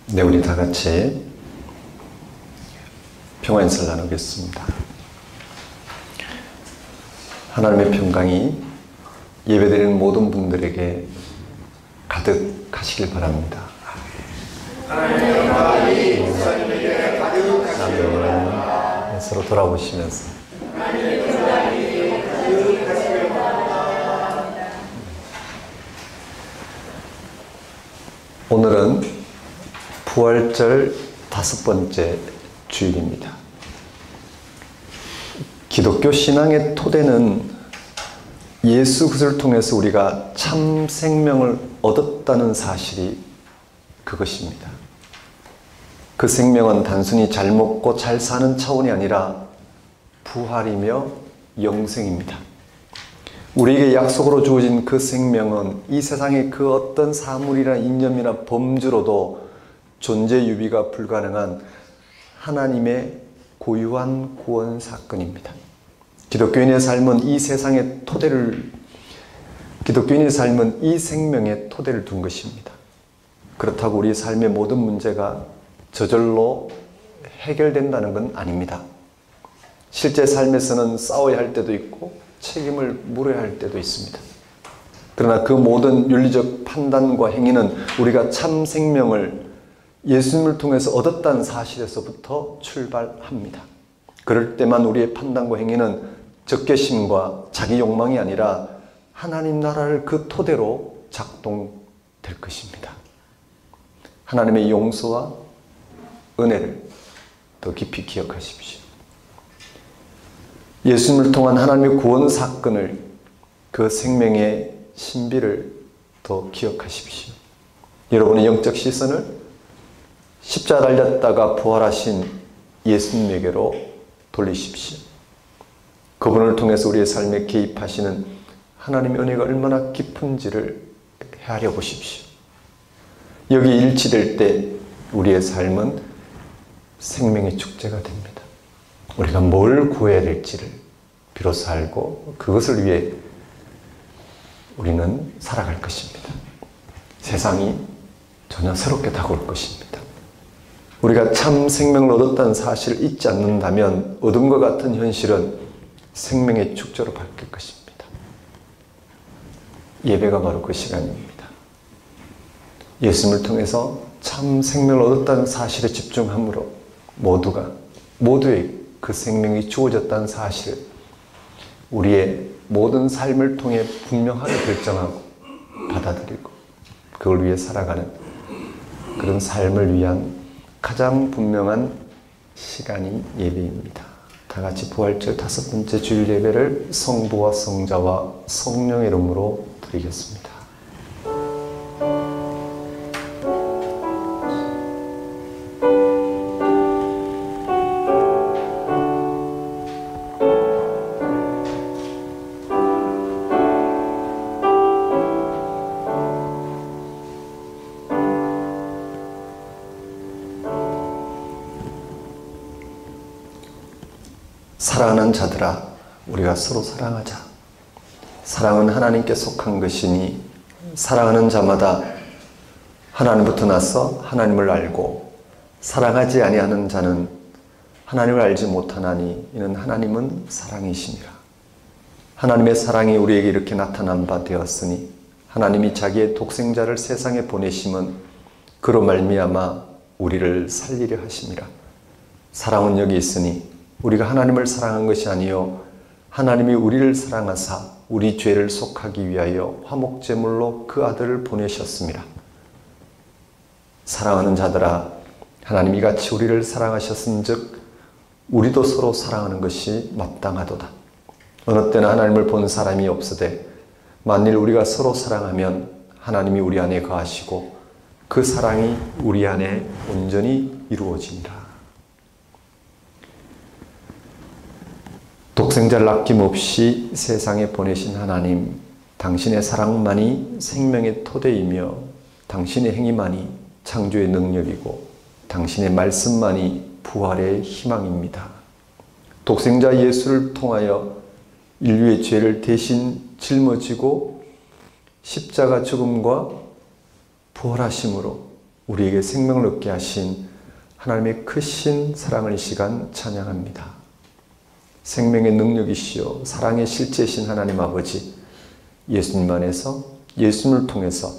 네, 우리 다 같이 평화 인사를 나누겠습니다. 하나님의 평강이 예배드리는 모든 분들에게 가득하시길 바랍니다. 하나님의 평강이 목사님에게 가득하시길 바랍니다. 네, 서로 돌아보시면서 하나님의 평강이 가득하시길 바랍니다. 오늘은 부활절 5번째 주일입니다. 기독교 신앙의 토대는 예수 그리스도를 통해서 우리가 참 생명을 얻었다는 사실이 그것입니다. 그 생명은 단순히 잘 먹고 잘 사는 차원이 아니라 부활이며 영생입니다. 우리에게 약속으로 주어진 그 생명은 이 세상의 그 어떤 사물이나 이념이나 범주로도 존재 유비가 불가능한 하나님의 고유한 구원 사건입니다. 기독교인의 삶은 이 생명의 토대를 둔 것입니다. 그렇다고 우리 삶의 모든 문제가 저절로 해결된다는 건 아닙니다. 실제 삶에서는 싸워야 할 때도 있고 책임을 물어야 할 때도 있습니다. 그러나 그 모든 윤리적 판단과 행위는 우리가 참 생명을 예수님을 통해서 얻었다는 사실에서부터 출발합니다. 그럴 때만 우리의 판단과 행위는 적개심과 자기 욕망이 아니라 하나님 나라를 그 토대로 작동될 것입니다. 하나님의 용서와 은혜를 더 깊이 기억하십시오. 예수님을 통한 하나님의 구원 사건을, 그 생명의 신비를 더 기억하십시오. 여러분의 영적 시선을 십자가 달렸다가 부활하신 예수님에게로 돌리십시오. 그분을 통해서 우리의 삶에 개입하시는 하나님의 은혜가 얼마나 깊은지를 헤아려 보십시오. 여기 일치될 때 우리의 삶은 생명의 축제가 됩니다. 우리가 뭘 구해야 될지를 비로소 알고 그것을 위해 우리는 살아갈 것입니다. 세상이 전혀 새롭게 다가올 것입니다. 우리가 참 생명을 얻었다는 사실을 잊지 않는다면 어둠과 같은 현실은 생명의 축제로 바뀔 것입니다. 예배가 바로 그 시간입니다. 예수님을 통해서 참 생명을 얻었다는 사실에 집중함으로 모두의 그 생명이 주어졌다는 사실을 우리의 모든 삶을 통해 분명하게 결정하고 받아들이고 그걸 위해 살아가는 그런 삶을 위한 가장 분명한 시간이 예배입니다. 다 같이 부활절 5번째 주일 예배를 성부와 성자와 성령의 이름으로 드리겠습니다. 사랑하는 자들아, 우리가 서로 사랑하자. 사랑은 하나님께 속한 것이니 사랑하는 자마다 하나님부터 나서 하나님을 알고 사랑하지 아니하는 자는 하나님을 알지 못하나니 이는 하나님은 사랑이시니라. 하나님의 사랑이 우리에게 이렇게 나타난 바 되었으니 하나님이 자기의 독생자를 세상에 보내심은 그로 말미암아 우리를 살리려 하심이라. 사랑은 여기 있으니 우리가 하나님을 사랑한 것이 아니요 하나님이 우리를 사랑하사 우리 죄를 속하기 위하여 화목제물로 그 아들을 보내셨습니다. 사랑하는 자들아, 하나님이 같이 우리를 사랑하셨은즉 우리도 서로 사랑하는 것이 마땅하도다. 어느 때나 하나님을 본 사람이 없으되 만일 우리가 서로 사랑하면 하나님이 우리 안에 거하시고 그 사랑이 우리 안에 온전히 이루어지니라. 독생자를 아낌없이 세상에 보내신 하나님, 당신의 사랑만이 생명의 토대이며 당신의 행위만이 창조의 능력이고 당신의 말씀만이 부활의 희망입니다. 독생자 예수를 통하여 인류의 죄를 대신 짊어지고 십자가 죽음과 부활하심으로 우리에게 생명을 얻게 하신 하나님의 크신 사랑을 이 시간 찬양합니다. 생명의 능력이시요 사랑의 실제이신 하나님 아버지, 예수님 안에서 예수님을 통해서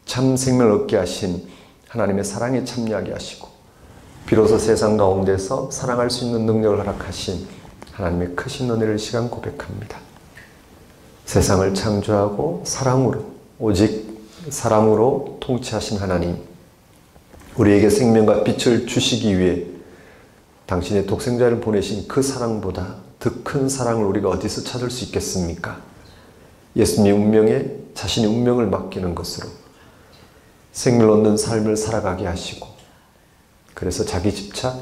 참 생명을 얻게 하신 하나님의 사랑에 참여하게 하시고 비로소 세상 가운데서 사랑할 수 있는 능력을 허락하신 하나님의 크신 은혜를 이 시간 고백합니다. 세상을 창조하고 사랑으로, 오직 사랑으로 통치하신 하나님, 우리에게 생명과 빛을 주시기 위해 당신의 독생자를 보내신 그 사랑보다 더 큰 사랑을 우리가 어디서 찾을 수 있겠습니까? 예수님의 운명에 자신의 운명을 맡기는 것으로 생명을 얻는 삶을 살아가게 하시고, 그래서 자기 집착,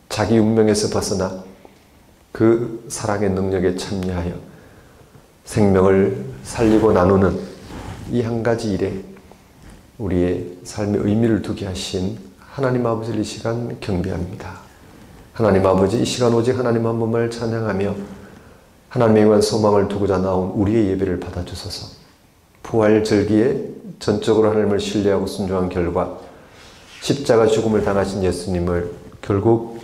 자기 운명에서 벗어나 그 사랑의 능력에 참여하여 생명을 살리고 나누는 이 한 가지 일에 우리의 삶의 의미를 두게 하신 하나님 아버지를 이 시간 경배합니다. 하나님 아버지, 이 시간 오직 하나님 한 분만을 찬양하며 하나님에 관한 소망을 두고자 나온 우리의 예배를 받아주소서. 부활 절기에 전적으로 하나님을 신뢰하고 순종한 결과 십자가 죽음을 당하신 예수님을 결국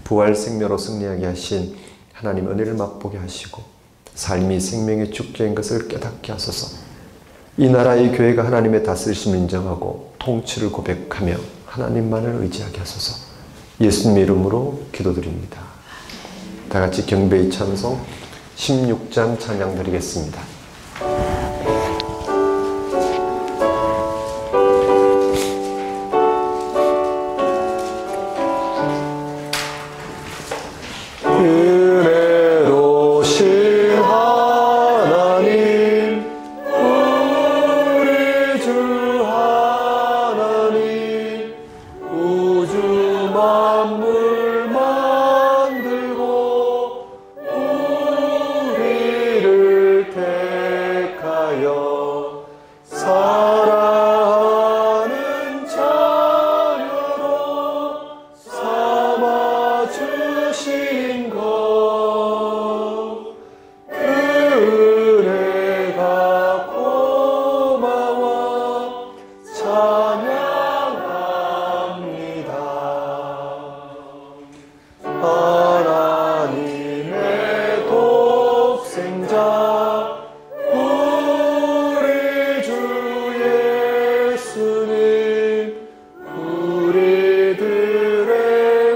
부활 생명으로 승리하게 하신 하나님 은혜를 맛보게 하시고 삶이 생명의 축제인 것을 깨닫게 하소서. 이 나라의 교회가 하나님의 다스리심을 인정하고 통치를 고백하며 하나님만을 의지하게 하소서. 예수님의 이름으로 기도드립니다. 다 같이 경배의 찬송 16장 찬양 드리겠습니다. 은혜로우신 하나님, 우리 주 하나님, 우주 만물 만들고 우리를 택하여 사랑하는 자녀로 삼아 주신 것, 그 은혜가 고마워 찬양합니다. 하나님의 독생자 우리 주 예수님, 우리들의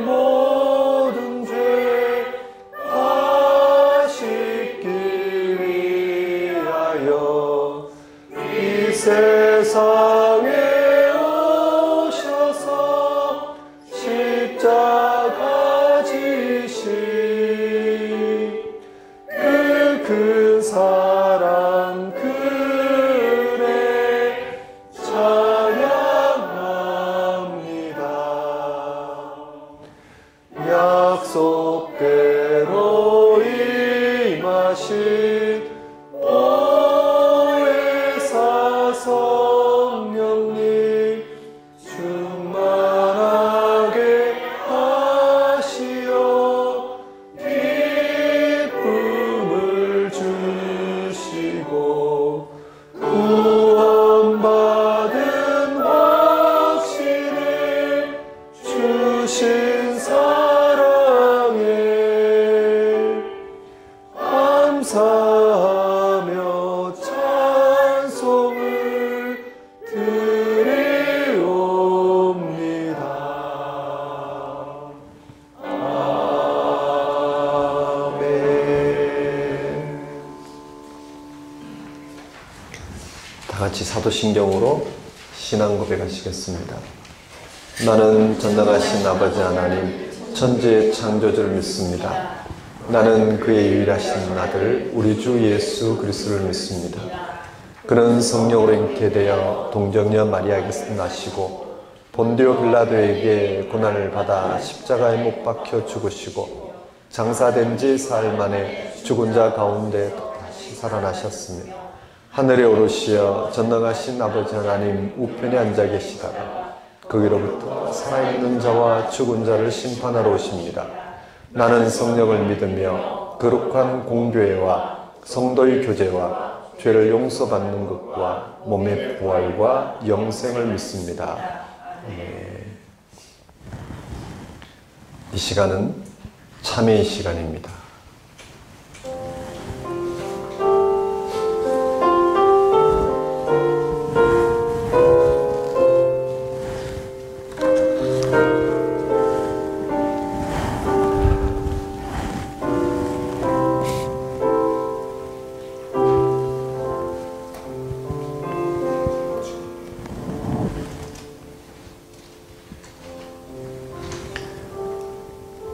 모든 죄 다 씻기 위하여 이 세상에 오셔서 십자가 지신 그 큰 사랑, 그 은혜 찬양합니다. 약속대로 임하신 보혜사 성령님, 충만하게 하시어 기쁨을 주시고 구원받은 확신을 주신 사랑에 감사하며 찬송을 드리옵니다. 아멘. 다 같이 사도신경으로 신앙 고백하시겠습니다. 나는 전능하신 아버지 하나님, 천지의 창조주를 믿습니다. 나는 그의 유일하신 아들 우리 주 예수 그리스도를 믿습니다. 그는 성령으로 잉태되어 동정녀 마리아에게서 나시고 본디오 빌라도에게 고난을 받아 십자가에 못 박혀 죽으시고 장사된 지 사흘 만에 죽은 자 가운데 다시 살아나셨으며 하늘에 오르시어 전능하신 아버지 하나님 우편에 앉아 계시다가 거기로부터 살아있는 자와 죽은 자를 심판하러 오십니다. 나는 성령을 믿으며 거룩한 공교회와 성도의 교제와 죄를 용서받는 것과 몸의 부활과 영생을 믿습니다. 이 시간은 참회의 시간입니다.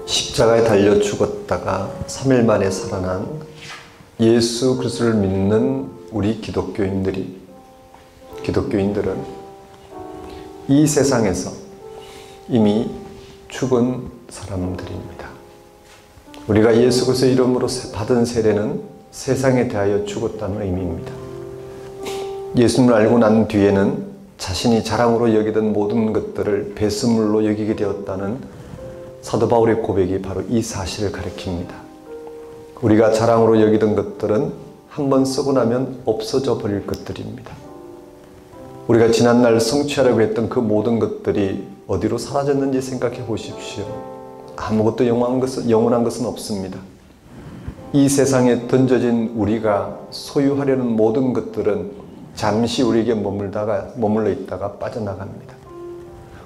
십자가에 달려 죽었다가 3일 만에 살아난 예수 그리스도를 믿는 우리 기독교인들은 이 세상에서 이미 죽은 사람들입니다. 우리가 예수 그리스도의 이름으로 받은 세례는 세상에 대하여 죽었다는 의미입니다. 예수님을 알고 난 뒤에는 자신이 자랑으로 여기던 모든 것들을 배설물로 여기게 되었다는 사도 바울의 고백이 바로 이 사실을 가리킵니다. 우리가 자랑으로 여기던 것들은 한번 쓰고 나면 없어져 버릴 것들입니다. 우리가 지난날 성취하려고 했던 그 모든 것들이 어디로 사라졌는지 생각해 보십시오. 아무것도 영원한 것은 없습니다. 이 세상에 던져진 우리가 소유하려는 모든 것들은 잠시 우리에게 머물러 있다가 빠져나갑니다.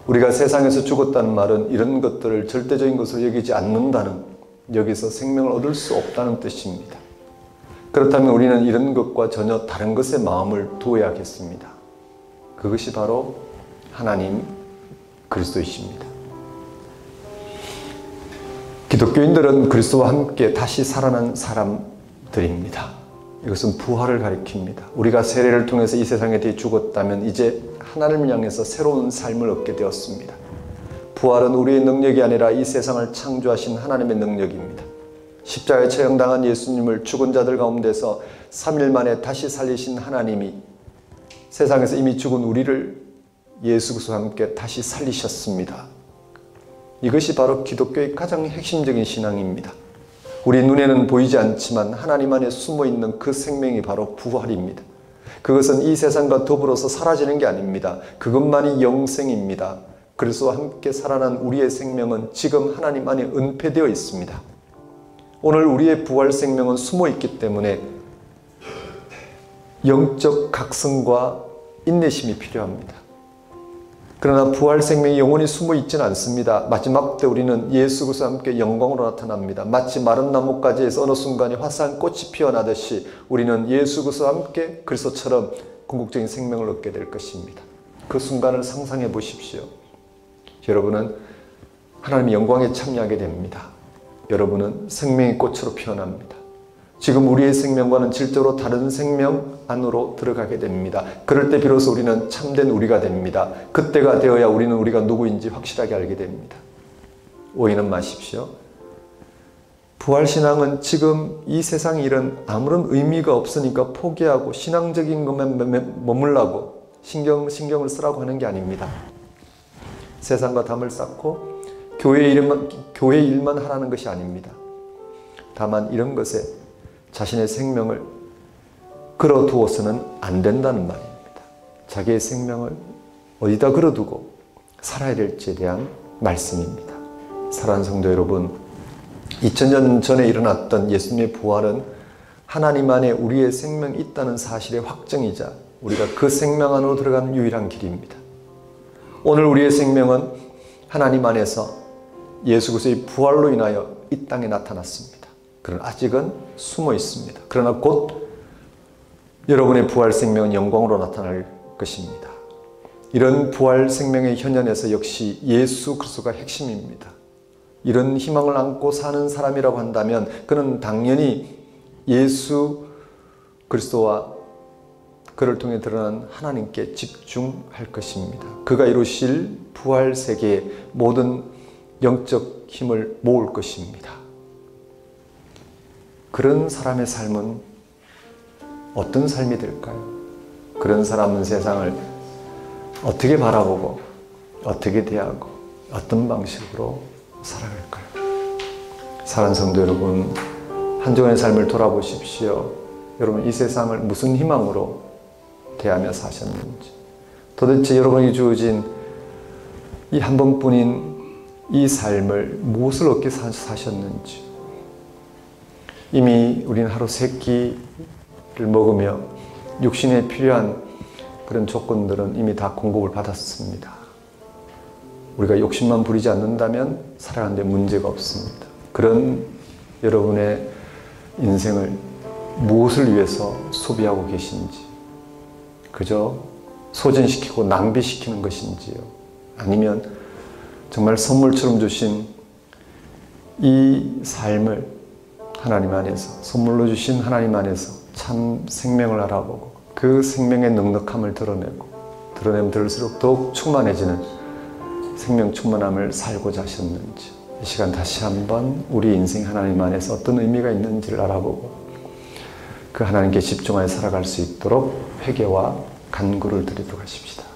우리가 세상에서 죽었다는 말은 이런 것들을 절대적인 것으로 여기지 않는다는, 여기서 생명을 얻을 수 없다는 뜻입니다. 그렇다면 우리는 이런 것과 전혀 다른 것에 마음을 두어야겠습니다. 그것이 바로 하나님 그리스도이십니다. 기독교인들은 그리스도와 함께 다시 살아난 사람들입니다. 이것은 부활을 가리킵니다. 우리가 세례를 통해서 이 세상에 대해 죽었다면 이제 하나님을 향해서 새로운 삶을 얻게 되었습니다. 부활은 우리의 능력이 아니라 이 세상을 창조하신 하나님의 능력입니다. 십자가에 처형당한 예수님을 죽은 자들 가운데서 3일 만에 다시 살리신 하나님이 세상에서 이미 죽은 우리를 예수 그리스도와 함께 다시 살리셨습니다. 이것이 바로 기독교의 가장 핵심적인 신앙입니다. 우리 눈에는 보이지 않지만 하나님 안에 숨어있는 그 생명이 바로 부활입니다. 그것은 이 세상과 더불어서 사라지는 게 아닙니다. 그것만이 영생입니다. 그리스도와 함께 살아난 우리의 생명은 지금 하나님 안에 은폐되어 있습니다. 오늘 우리의 부활 생명은 숨어있기 때문에 영적 각성과 인내심이 필요합니다. 그러나 부활 생명이 영원히 숨어 있지는 않습니다. 마지막 때 우리는 예수 그리스도와 함께 영광으로 나타납니다. 마치 마른 나뭇가지에서 어느 순간에 화사한 꽃이 피어나듯이 우리는 예수 그리스도와 함께 그리스도처럼 궁극적인 생명을 얻게 될 것입니다. 그 순간을 상상해 보십시오. 여러분은 하나님의 영광에 참여하게 됩니다. 여러분은 생명의 꽃으로 피어납니다. 지금 우리의 생명과는 질적으로 다른 생명 안으로 들어가게 됩니다. 그럴 때 비로소 우리는 참된 우리가 됩니다. 그때가 되어야 우리는 우리가 누구인지 확실하게 알게 됩니다. 오해는 마십시오. 부활신앙은 지금 이 세상의 일은 아무런 의미가 없으니까 포기하고 신앙적인 것만 머물라고 신경을 쓰라고 하는 게 아닙니다. 세상과 담을 쌓고 교회 일만 하라는 것이 아닙니다. 다만 이런 것에 자신의 생명을 걸어두어서는 안 된다는 말입니다. 자기의 생명을 어디다 걸어두고 살아야 될지에 대한 말씀입니다. 사랑하는 성도 여러분, 2000년 전에 일어났던 예수님의 부활은 하나님 안에 우리의 생명이 있다는 사실의 확정이자 우리가 그 생명 안으로 들어가는 유일한 길입니다. 오늘 우리의 생명은 하나님 안에서 예수 그리스도의 부활로 인하여 이 땅에 나타났습니다. 그러나 아직은 숨어 있습니다. 그러나 곧 여러분의 부활 생명은 영광으로 나타날 것입니다. 이런 부활 생명의 현현에서 역시 예수 그리스도가 핵심입니다. 이런 희망을 안고 사는 사람이라고 한다면 그는 당연히 예수 그리스도와 그를 통해 드러난 하나님께 집중할 것입니다. 그가 이루실 부활 세계의 모든 영적 힘을 모을 것입니다. 그런 사람의 삶은 어떤 삶이 될까요? 그런 사람은 세상을 어떻게 바라보고 어떻게 대하고 어떤 방식으로 살아갈까요? 사랑하는 성도 여러분, 한 주간의 삶을 돌아보십시오. 여러분 이 세상을 무슨 희망으로 대하며 사셨는지, 도대체 여러분이 주어진 이 한 번뿐인 이 삶을 무엇을 얻기 사셨는지, 이미 우리는 하루 3끼를 먹으며 육신에 필요한 그런 조건들은 이미 다 공급을 받았습니다. 우리가 욕심만 부리지 않는다면 살아가는 데 문제가 없습니다. 그런 여러분의 인생을 무엇을 위해서 소비하고 계신지, 그저 소진시키고 낭비시키는 것인지요, 아니면 정말 선물처럼 주신 이 삶을 하나님 안에서, 선물로 주신 하나님 안에서 참 생명을 알아보고 그 생명의 넉넉함을 드러내면 들을수록 더욱 충만해지는 생명 충만함을 살고자 하셨는지, 이 시간 다시 한번 우리 인생 하나님 안에서 어떤 의미가 있는지를 알아보고 그 하나님께 집중하여 살아갈 수 있도록 회개와 간구를 드리도록 하십시다.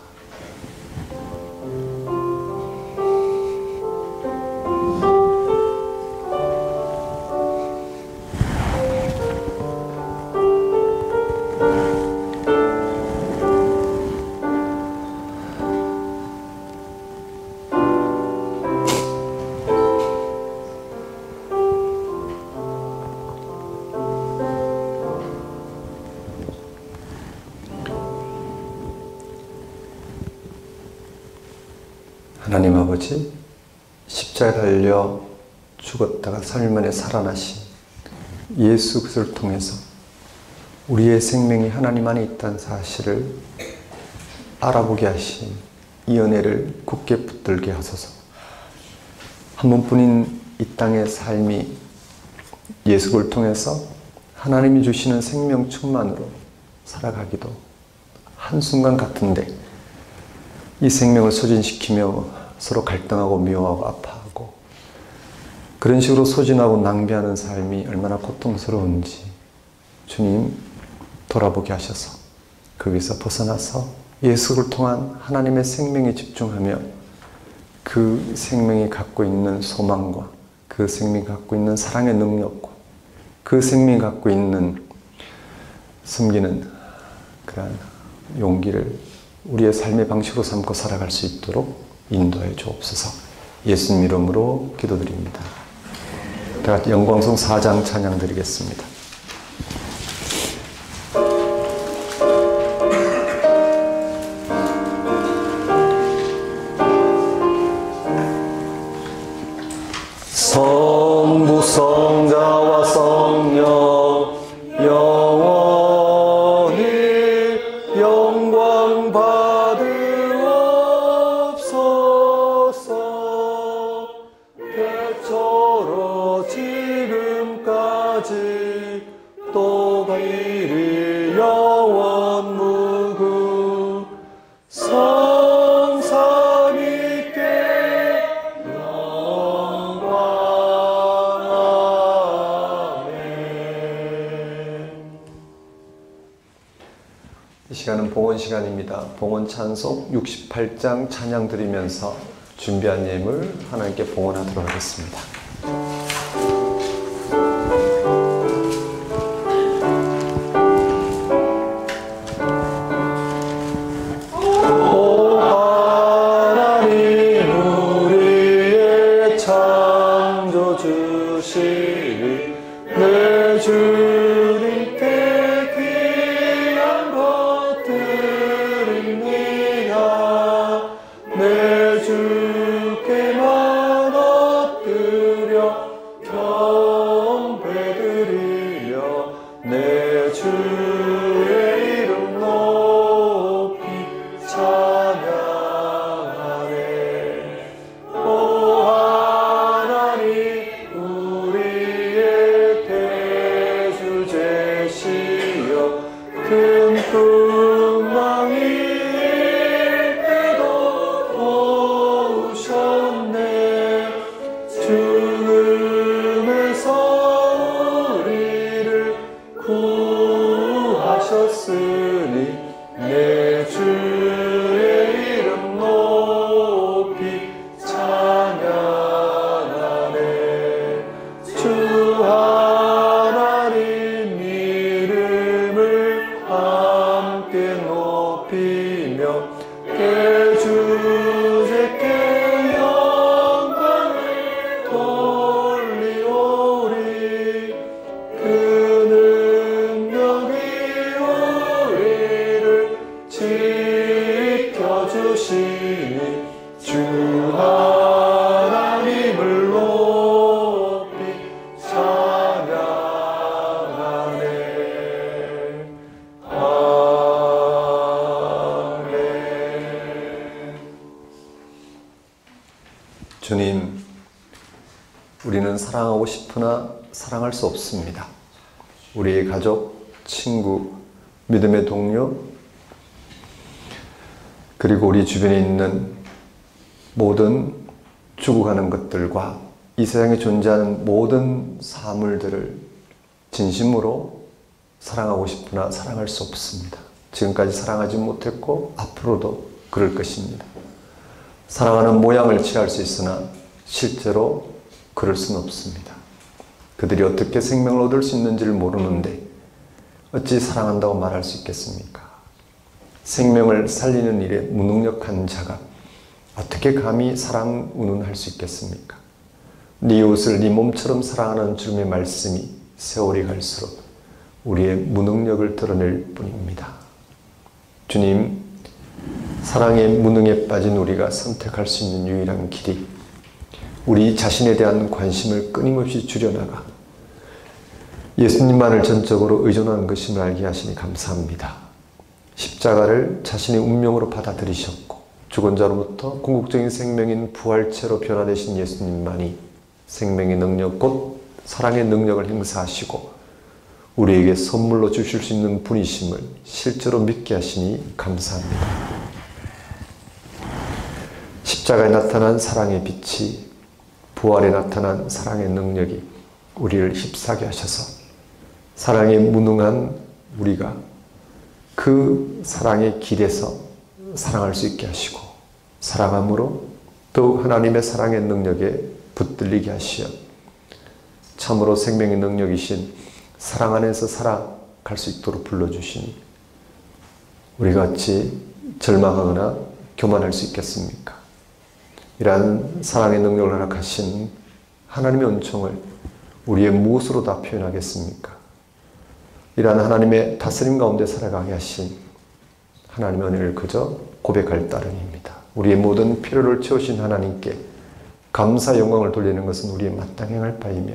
하나님 아버지, 십자가에 달려 죽었다가 3일 만에 살아나신 예수 그리스도를 통해서 우리의 생명이 하나님 안에 있다는 사실을 알아보게 하신 이 은혜를 굳게 붙들게 하소서. 한 번뿐인 이 땅의 삶이 예수를 통해서 하나님이 주시는 생명 충만으로 살아가기도 한순간 같은데, 이 생명을 소진시키며 서로 갈등하고 미워하고 아파하고 그런 식으로 소진하고 낭비하는 삶이 얼마나 고통스러운지 주님 돌아보게 하셔서 거기서 벗어나서 예수를 통한 하나님의 생명에 집중하며 그 생명이 갖고 있는 소망과 그 생명이 갖고 있는 사랑의 능력과 그 생명이 갖고 있는 섬기는 그러한 용기를 우리의 삶의 방식으로 삼고 살아갈 수 있도록 인도해 주옵소서. 예수님 이름으로 기도드립니다. 다 같이 영광송 4장 찬양 드리겠습니다. 성부 성자와 성령 영원히 영광 받으옵소서. 대처로 지금까지 또 이리 영원 무궁 성삼위께 영광. 아멘. 이 시간은 봉헌 시간입니다. 봉헌 찬송 68장 찬양 드리면서 준비한 예물 하나님께 봉헌하도록 하겠습니다. 오 하나님 우리의 창조주시니 내 주님께 귀한 것 드립니다. 내 주께만 얻으리라. 주 하나님을 높이 찬양하네. 아멘. 주님, 우리는 사랑하고 싶으나 사랑할 수 없습니다. 우리의 가족, 친구, 믿음의 동료, 그리고 우리 주변에 있는 모든 죽어가는 것들과 이 세상에 존재하는 모든 사물들을 진심으로 사랑하고 싶으나 사랑할 수 없습니다. 지금까지 사랑하지 못했고 앞으로도 그럴 것입니다. 사랑하는 모양을 취할 수 있으나 실제로 그럴 수는 없습니다. 그들이 어떻게 생명을 얻을 수 있는지를 모르는데 어찌 사랑한다고 말할 수 있겠습니까? 생명을 살리는 일에 무능력한 자가 어떻게 감히 사랑 운운할 수 있겠습니까? 네 이웃을 네 몸처럼 사랑하는 주님의 말씀이 세월이 갈수록 우리의 무능력을 드러낼 뿐입니다. 주님, 사랑의 무능에 빠진 우리가 선택할 수 있는 유일한 길이 우리 자신에 대한 관심을 끊임없이 줄여나가 예수님만을 전적으로 의존하는 것임을 알게 하시니 감사합니다. 십자가를 자신의 운명으로 받아들이셨고 죽은 자로부터 궁극적인 생명인 부활체로 변화되신 예수님만이 생명의 능력 곧 사랑의 능력을 행사하시고 우리에게 선물로 주실 수 있는 분이심을 실제로 믿게 하시니 감사합니다. 십자가에 나타난 사랑의 빛이 부활에 나타난 사랑의 능력이 우리를 휩싸게 하셔서 사랑에 무능한 우리가 그 사랑의 길에서 사랑할 수 있게 하시고 사랑함으로 더욱 하나님의 사랑의 능력에 붙들리게 하시어 참으로 생명의 능력이신 사랑 안에서 살아갈 수 있도록 불러주시니 우리가 어찌 절망하거나 교만할 수 있겠습니까? 이러한 사랑의 능력을 허락하신 하나님의 은총을 우리의 무엇으로 다 표현하겠습니까? 이러한 하나님의 다스림 가운데 살아가게 하신 하나님의 은혜를 그저 고백할 따름입니다. 우리의 모든 필요를 채우신 하나님께 감사 영광을 돌리는 것은 우리의 마땅히 할 바이며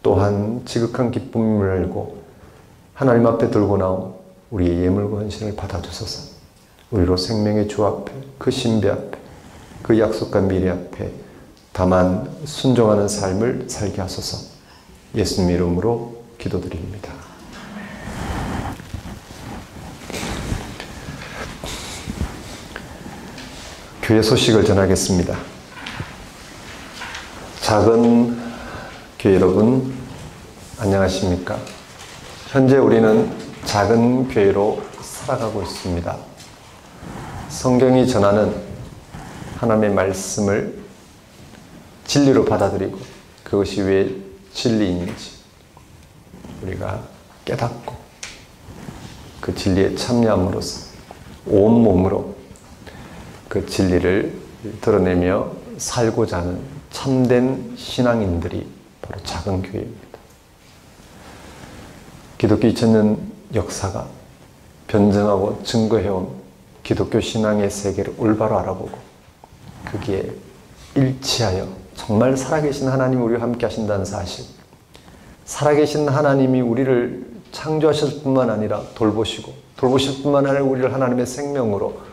또한 지극한 기쁨을 알고 하나님 앞에 들고 나온 우리의 예물과 헌신을 받아주소서. 우리로 생명의 주 앞에 그 신비 앞에 그 약속과 미래 앞에 다만 순종하는 삶을 살게 하소서. 예수님 이름으로 기도드립니다. 교회 소식을 전하겠습니다. 작은 교회 여러분, 안녕하십니까? 현재 우리는 작은 교회로 살아가고 있습니다. 성경이 전하는 하나님의 말씀을 진리로 받아들이고 그것이 왜 진리인지 우리가 깨닫고 그 진리에 참여함으로써 온몸으로 그 진리를 드러내며 살고자 하는 참된 신앙인들이 바로 작은 교회입니다. 기독교 2000년 역사가 변증하고 증거해온 기독교 신앙의 세계를 올바로 알아보고 거기에 일치하여 정말 살아계신 하나님이 우리와 함께 하신다는 사실, 살아계신 하나님이 우리를 창조하실 뿐만 아니라 돌보실 뿐만 아니라 우리를 하나님의 생명으로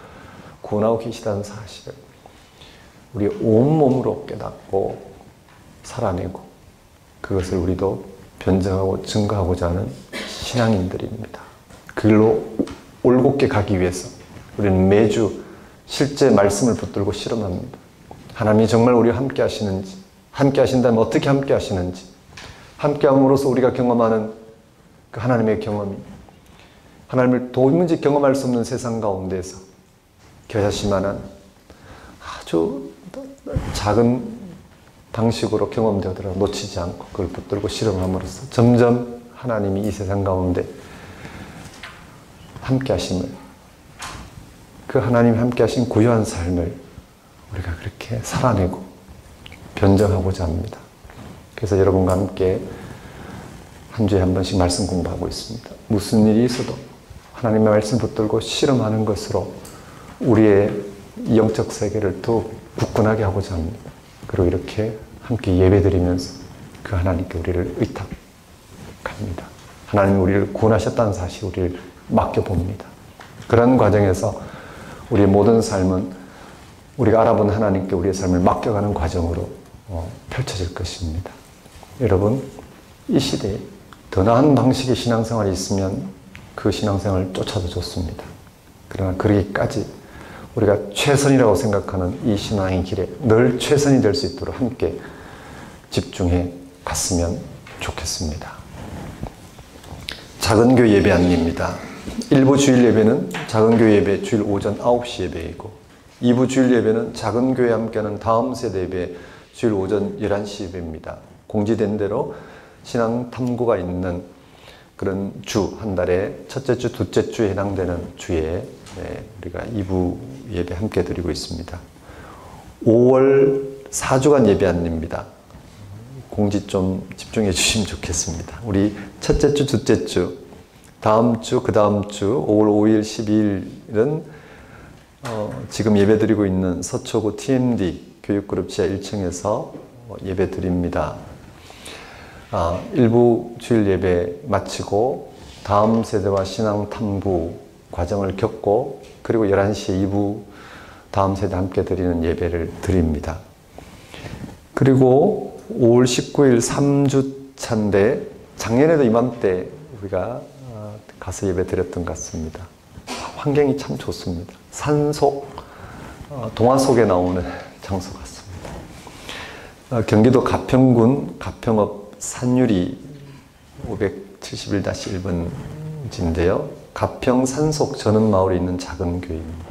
구원하고 계시다는 사실을 우리 온몸으로 깨닫고 살아내고 그것을 우리도 변증하고 증거하고자 하는 신앙인들입니다. 그 길로 올곧게 가기 위해서 우리는 매주 실제 말씀을 붙들고 실험합니다. 하나님이 정말 우리와 함께 하시는지, 함께 하신다면 어떻게 함께 하시는지, 함께 함으로써 우리가 경험하는 그 하나님의 경험이 하나님을 도무지 경험할 수 없는 세상 가운데서 겨자씨만한 아주 작은 방식으로 경험되더라도 놓치지 않고 그걸 붙들고 실험함으로써 점점 하나님이 이 세상 가운데 함께 하심을, 그 하나님이 함께 하신 고요한 삶을 우리가 그렇게 살아내고 변정하고자 합니다. 그래서 여러분과 함께 한 주에 한 번씩 말씀 공부하고 있습니다. 무슨 일이 있어도 하나님의 말씀 붙들고 실험하는 것으로 우리의 영적 세계를 더욱 굳건하게 하고자 합니다. 그리고 이렇게 함께 예배드리면서 그 하나님께 우리를 의탁합니다. 하나님이 우리를 구원하셨다는 사실 우리를 맡겨봅니다. 그런 과정에서 우리의 모든 삶은 우리가 알아본 하나님께 우리의 삶을 맡겨가는 과정으로 펼쳐질 것입니다. 여러분, 이 시대에 더 나은 방식의 신앙생활이 있으면 그 신앙생활을 쫓아도 좋습니다. 그러나 그러기까지 우리가 최선이라고 생각하는 이 신앙의 길에 늘 최선이 될 수 있도록 함께 집중해 갔으면 좋겠습니다. 작은 교회 예배 안내입니다. 1부 주일 예배는 작은 교회 예배 주일 오전 9시 예배이고 2부 주일 예배는 작은 교회 함께하는 다음 세대 예배 주일 오전 11시 예배입니다. 공지된 대로 신앙 탐구가 있는 그런 주, 한 달에 첫째 주, 둘째 주에 해당되는 주에 우리가 2부 예배 함께 드리고 있습니다. 5월 4주간 예배 안내입니다. 공지 좀 집중해 주시면 좋겠습니다. 우리 첫째 주, 둘째 주, 다음 주, 그 다음 주 5월 5일, 12일은 지금 예배 드리고 있는 서초구 TMD 교육그룹 지하 1층에서 예배 드립니다. 일부 주일 예배 마치고 다음 세대와 신앙 탐구 과정을 겪고 그리고 11시에 2부 다음 세대 함께 드리는 예배를 드립니다. 그리고 5월 19일 3주차인데 작년에도 이맘때 우리가 가서 예배 드렸던 것 같습니다. 환경이 참 좋습니다. 산속, 동화 속에 나오는 장소 같습니다. 경기도 가평군 가평읍 산유리 571-1번지인데요. 가평 산속 저는 마을에 있는 작은 교회입니다.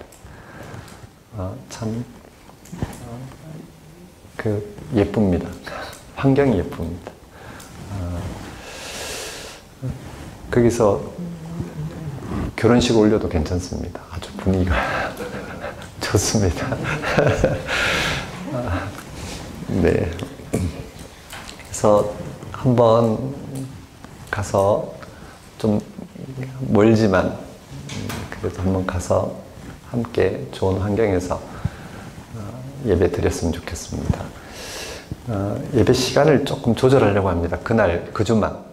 참 예쁩니다. 환경이 예쁩니다. 거기서 결혼식 올려도 괜찮습니다. 아주 분위기가 좋습니다. 네. 그래서 한번 가서 좀 멀지만 그래도 한번 가서 함께 좋은 환경에서 예배 드렸으면 좋겠습니다. 예배 시간을 조금 조절하려고 합니다. 그날, 그 주만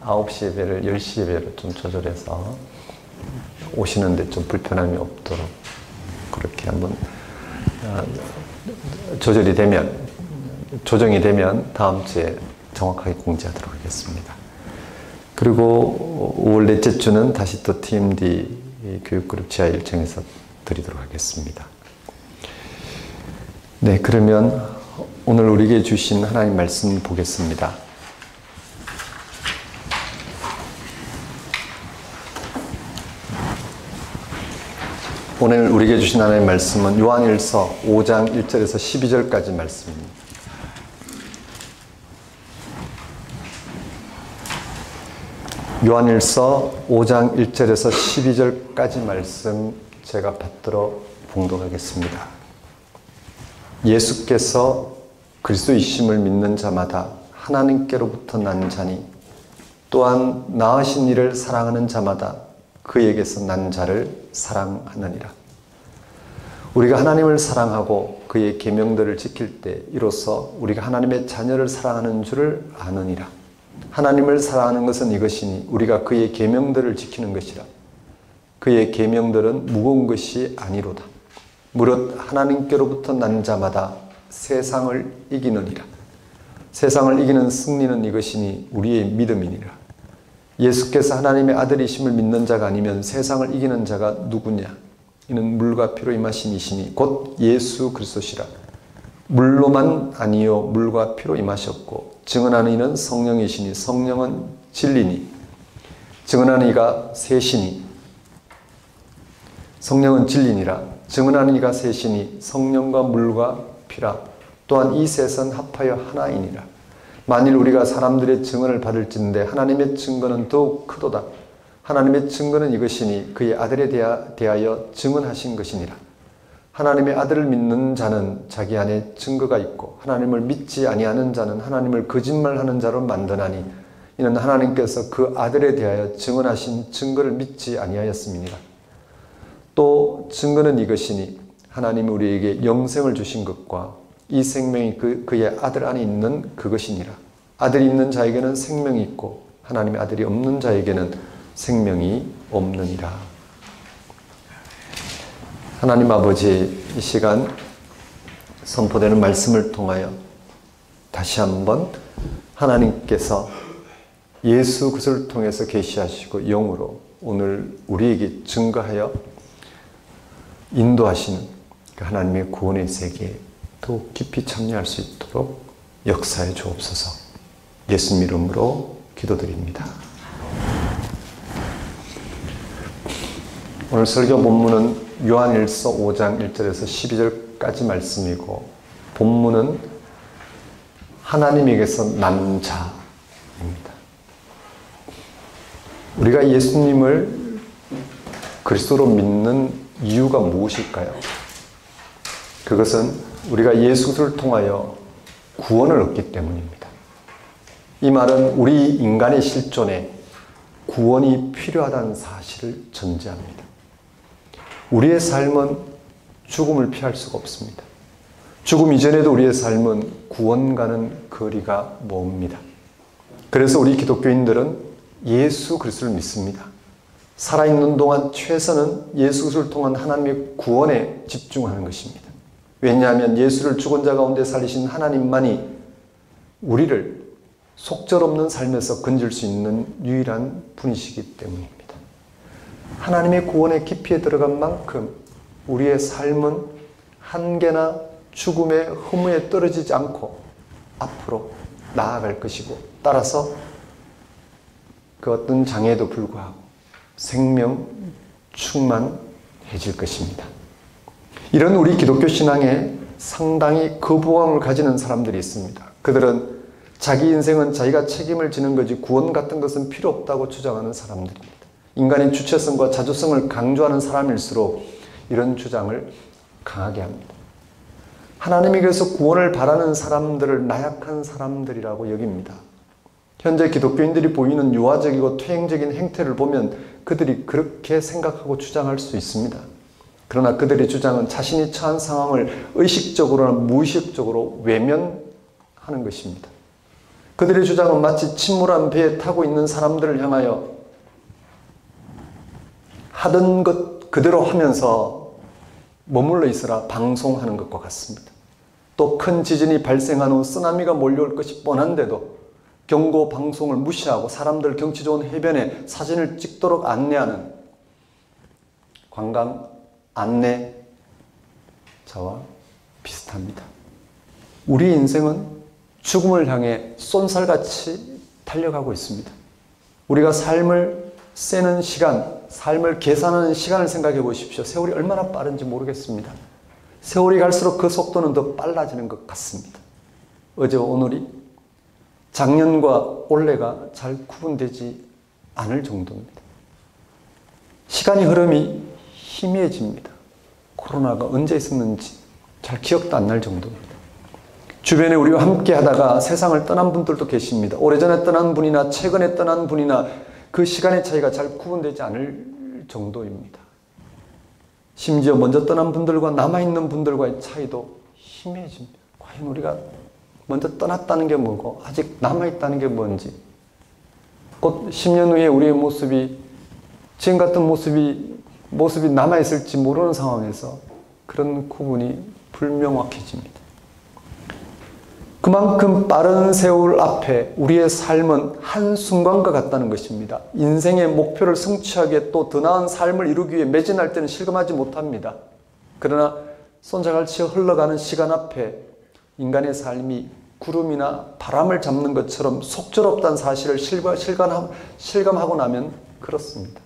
9시 예배를 10시 예배로 좀 조절해서 오시는데 좀 불편함이 없도록 그렇게 한번 조정이 되면 다음 주에 정확하게 공지하도록 하겠습니다. 그리고 5월 넷째 주는 다시 또 TMD 교육그룹 지하 1층에서 드리도록 하겠습니다. 네, 그러면 오늘 우리에게 주신 하나님 말씀 보겠습니다. 오늘 우리에게 주신 하나님 말씀은 요한일서 5장 1절에서 12절까지 말씀입니다. 요한일서 5장 1절에서 12절까지 말씀 제가 받들어 봉독하겠습니다. 예수께서 그리스도이심을 믿는 자마다 하나님께로부터 난 자니 또한 나으신 이를 사랑하는 자마다 그에게서 난 자를 사랑하느니라. 우리가 하나님을 사랑하고 그의 계명들을 지킬 때 이로써 우리가 하나님의 자녀를 사랑하는 줄을 아느니라. 하나님을 사랑하는 것은 이것이니 우리가 그의 계명들을 지키는 것이라. 그의 계명들은 무거운 것이 아니로다. 무릇 하나님께로부터 난 자마다 세상을 이기느니라. 세상을 이기는 승리는 이것이니 우리의 믿음이니라. 예수께서 하나님의 아들이심을 믿는 자가 아니면 세상을 이기는 자가 누구냐? 이는 물과 피로 임하신 이시니 곧 예수 그리스도시라. 물로만 아니요 물과 피로 임하셨고 증언하는 이는 성령이시니 성령은 진리니 증언하는 이가 셋이니 성령은 진리니라. 증언하는 이가 셋이니 성령과 물과 피라. 또한 이 셋은 합하여 하나이니라. 만일 우리가 사람들의 증언을 받을진대 하나님의 증거는 더욱 크도다. 하나님의 증거는 이것이니 그의 아들에 대하여 증언하신 것이니라. 하나님의 아들을 믿는 자는 자기 안에 증거가 있고 하나님을 믿지 아니하는 자는 하나님을 거짓말하는 자로 만드나니 이는 하나님께서 그 아들에 대하여 증언하신 증거를 믿지 아니하였음이니라. 또 증거는 이것이니 하나님이 우리에게 영생을 주신 것과 이 생명이 그의 아들 안에 있는 그것이니라. 아들이 있는 자에게는 생명이 있고 하나님의 아들이 없는 자에게는 생명이 없느니라. 하나님 아버지, 이 시간 선포되는 말씀을 통하여 다시 한번 하나님께서 예수 그리스도를 통해서 계시하시고 영으로 오늘 우리에게 증거하여 인도하시는 그 하나님의 구원의 세계에 더욱 깊이 참여할 수 있도록 역사해 주옵소서. 예수님 이름으로 기도드립니다. 오늘 설교 본문은 요한일서 5장 1절에서 12절까지 말씀이고, 본문은 하나님에게서 난 자입니다. 우리가 예수님을 그리스도로 믿는 이유가 무엇일까요? 그것은 우리가 예수를 통하여 구원을 얻기 때문입니다. 이 말은 우리 인간의 실존에 구원이 필요하다는 사실을 전제합니다. 우리의 삶은 죽음을 피할 수가 없습니다. 죽음 이전에도 우리의 삶은 구원과는 거리가 멉니다. 그래서 우리 기독교인들은 예수 그리스도를 믿습니다. 살아있는 동안 최선은 예수 그리스도를 통한 하나님의 구원에 집중하는 것입니다. 왜냐하면 예수를 죽은 자 가운데 살리신 하나님만이 우리를 속절없는 삶에서 건질 수 있는 유일한 분이시기 때문입니다. 하나님의 구원의 깊이에 들어간 만큼 우리의 삶은 한계나 죽음의 허무에 떨어지지 않고 앞으로 나아갈 것이고, 따라서 그 어떤 장애에도 불구하고 생명 충만해질 것입니다. 이런 우리 기독교 신앙에 상당히 거부감을 가지는 사람들이 있습니다. 그들은 자기 인생은 자기가 책임을 지는 거지 구원 같은 것은 필요 없다고 주장하는 사람들입니다. 인간의 주체성과 자주성을 강조하는 사람일수록 이런 주장을 강하게 합니다. 하나님에게서 구원을 바라는 사람들을 나약한 사람들이라고 여깁니다. 현재 기독교인들이 보이는 유아적이고 퇴행적인 행태를 보면 그들이 그렇게 생각하고 주장할 수 있습니다. 그러나 그들의 주장은 자신이 처한 상황을 의식적으로나 무의식적으로 외면하는 것입니다. 그들의 주장은 마치 침몰한 배에 타고 있는 사람들을 향하여 하던 것 그대로 하면서 머물러 있으라 방송하는 것과 같습니다. 또 큰 지진이 발생한 후 쓰나미가 몰려올 것이 뻔한데도 경고 방송을 무시하고 사람들 경치 좋은 해변에 사진을 찍도록 안내하는 관광 안내자와 비슷합니다. 우리 인생은 죽음을 향해 쏜살같이 달려가고 있습니다. 우리가 삶을 세는 시간, 삶을 계산하는 시간을 생각해 보십시오. 세월이 얼마나 빠른지 모르겠습니다. 세월이 갈수록 그 속도는 더 빨라지는 것 같습니다. 어제와 오늘이 작년과 올해가 잘 구분되지 않을 정도입니다. 시간이 흐름이 희미해집니다. 코로나가 언제 있었는지 잘 기억도 안 날 정도입니다. 주변에 우리와 함께 하다가 세상을 떠난 분들도 계십니다. 오래전에 떠난 분이나 최근에 떠난 분이나 그 시간의 차이가 잘 구분되지 않을 정도입니다. 심지어 먼저 떠난 분들과 남아있는 분들과의 차이도 희미해집니다. 과연 우리가 먼저 떠났다는 게 뭐고 아직 남아있다는 게 뭔지, 곧 10년 후에 우리의 모습이 지금 같은 모습이 남아있을지 모르는 상황에서 그런 구분이 불명확해집니다. 그만큼 빠른 세월 앞에 우리의 삶은 한순간과 같다는 것입니다. 인생의 목표를 성취하기에 또 더 나은 삶을 이루기 위해 매진할 때는 실감하지 못합니다. 그러나 손자갈치 흘러가는 시간 앞에 인간의 삶이 구름이나 바람을 잡는 것처럼 속절없다는 사실을 실감하고 나면 그렇습니다.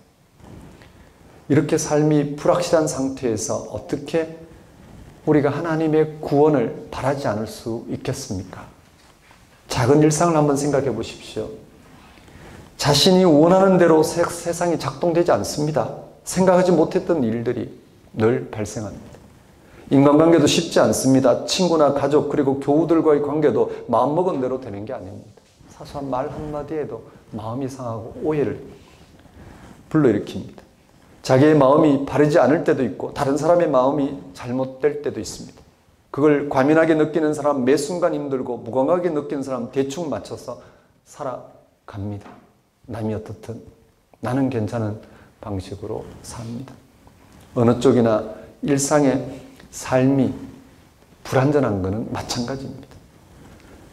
이렇게 삶이 불확실한 상태에서 어떻게 우리가 하나님의 구원을 바라지 않을 수 있겠습니까? 작은 일상을 한번 생각해 보십시오. 자신이 원하는 대로 세상이 작동되지 않습니다. 생각하지 못했던 일들이 늘 발생합니다. 인간관계도 쉽지 않습니다. 친구나 가족 그리고 교우들과의 관계도 마음먹은 대로 되는 게 아닙니다. 사소한 말 한마디에도 마음이 상하고 오해를 불러일으킵니다. 자기의 마음이 바르지 않을 때도 있고 다른 사람의 마음이 잘못될 때도 있습니다. 그걸 과민하게 느끼는 사람 매 순간 힘들고 무감하게 느끼는 사람 대충 맞춰서 살아갑니다. 남이 어떻든 나는 괜찮은 방식으로 삽니다. 어느 쪽이나 일상의 삶이 불완전한 것은 마찬가지입니다.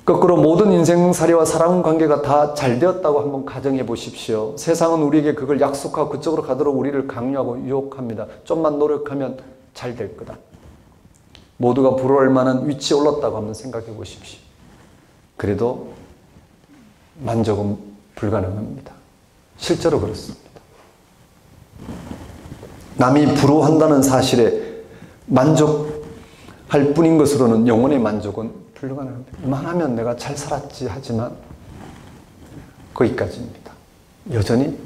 거꾸로 모든 인생살이와 사랑관계가 다 잘 되었다고 한번 가정해 보십시오. 세상은 우리에게 그걸 약속하고 그쪽으로 가도록 우리를 강요하고 유혹합니다. 좀만 노력하면 잘 될 거다. 모두가 부러워할 만한 위치에 올랐다고 한번 생각해 보십시오. 그래도 만족은 불가능합니다. 실제로 그렇습니다. 남이 부러워한다는 사실에 만족할 뿐인 것으로는 영혼의 만족은 불가능합니다. 이만하면 내가 잘 살았지 하지만 거기까지입니다. 여전히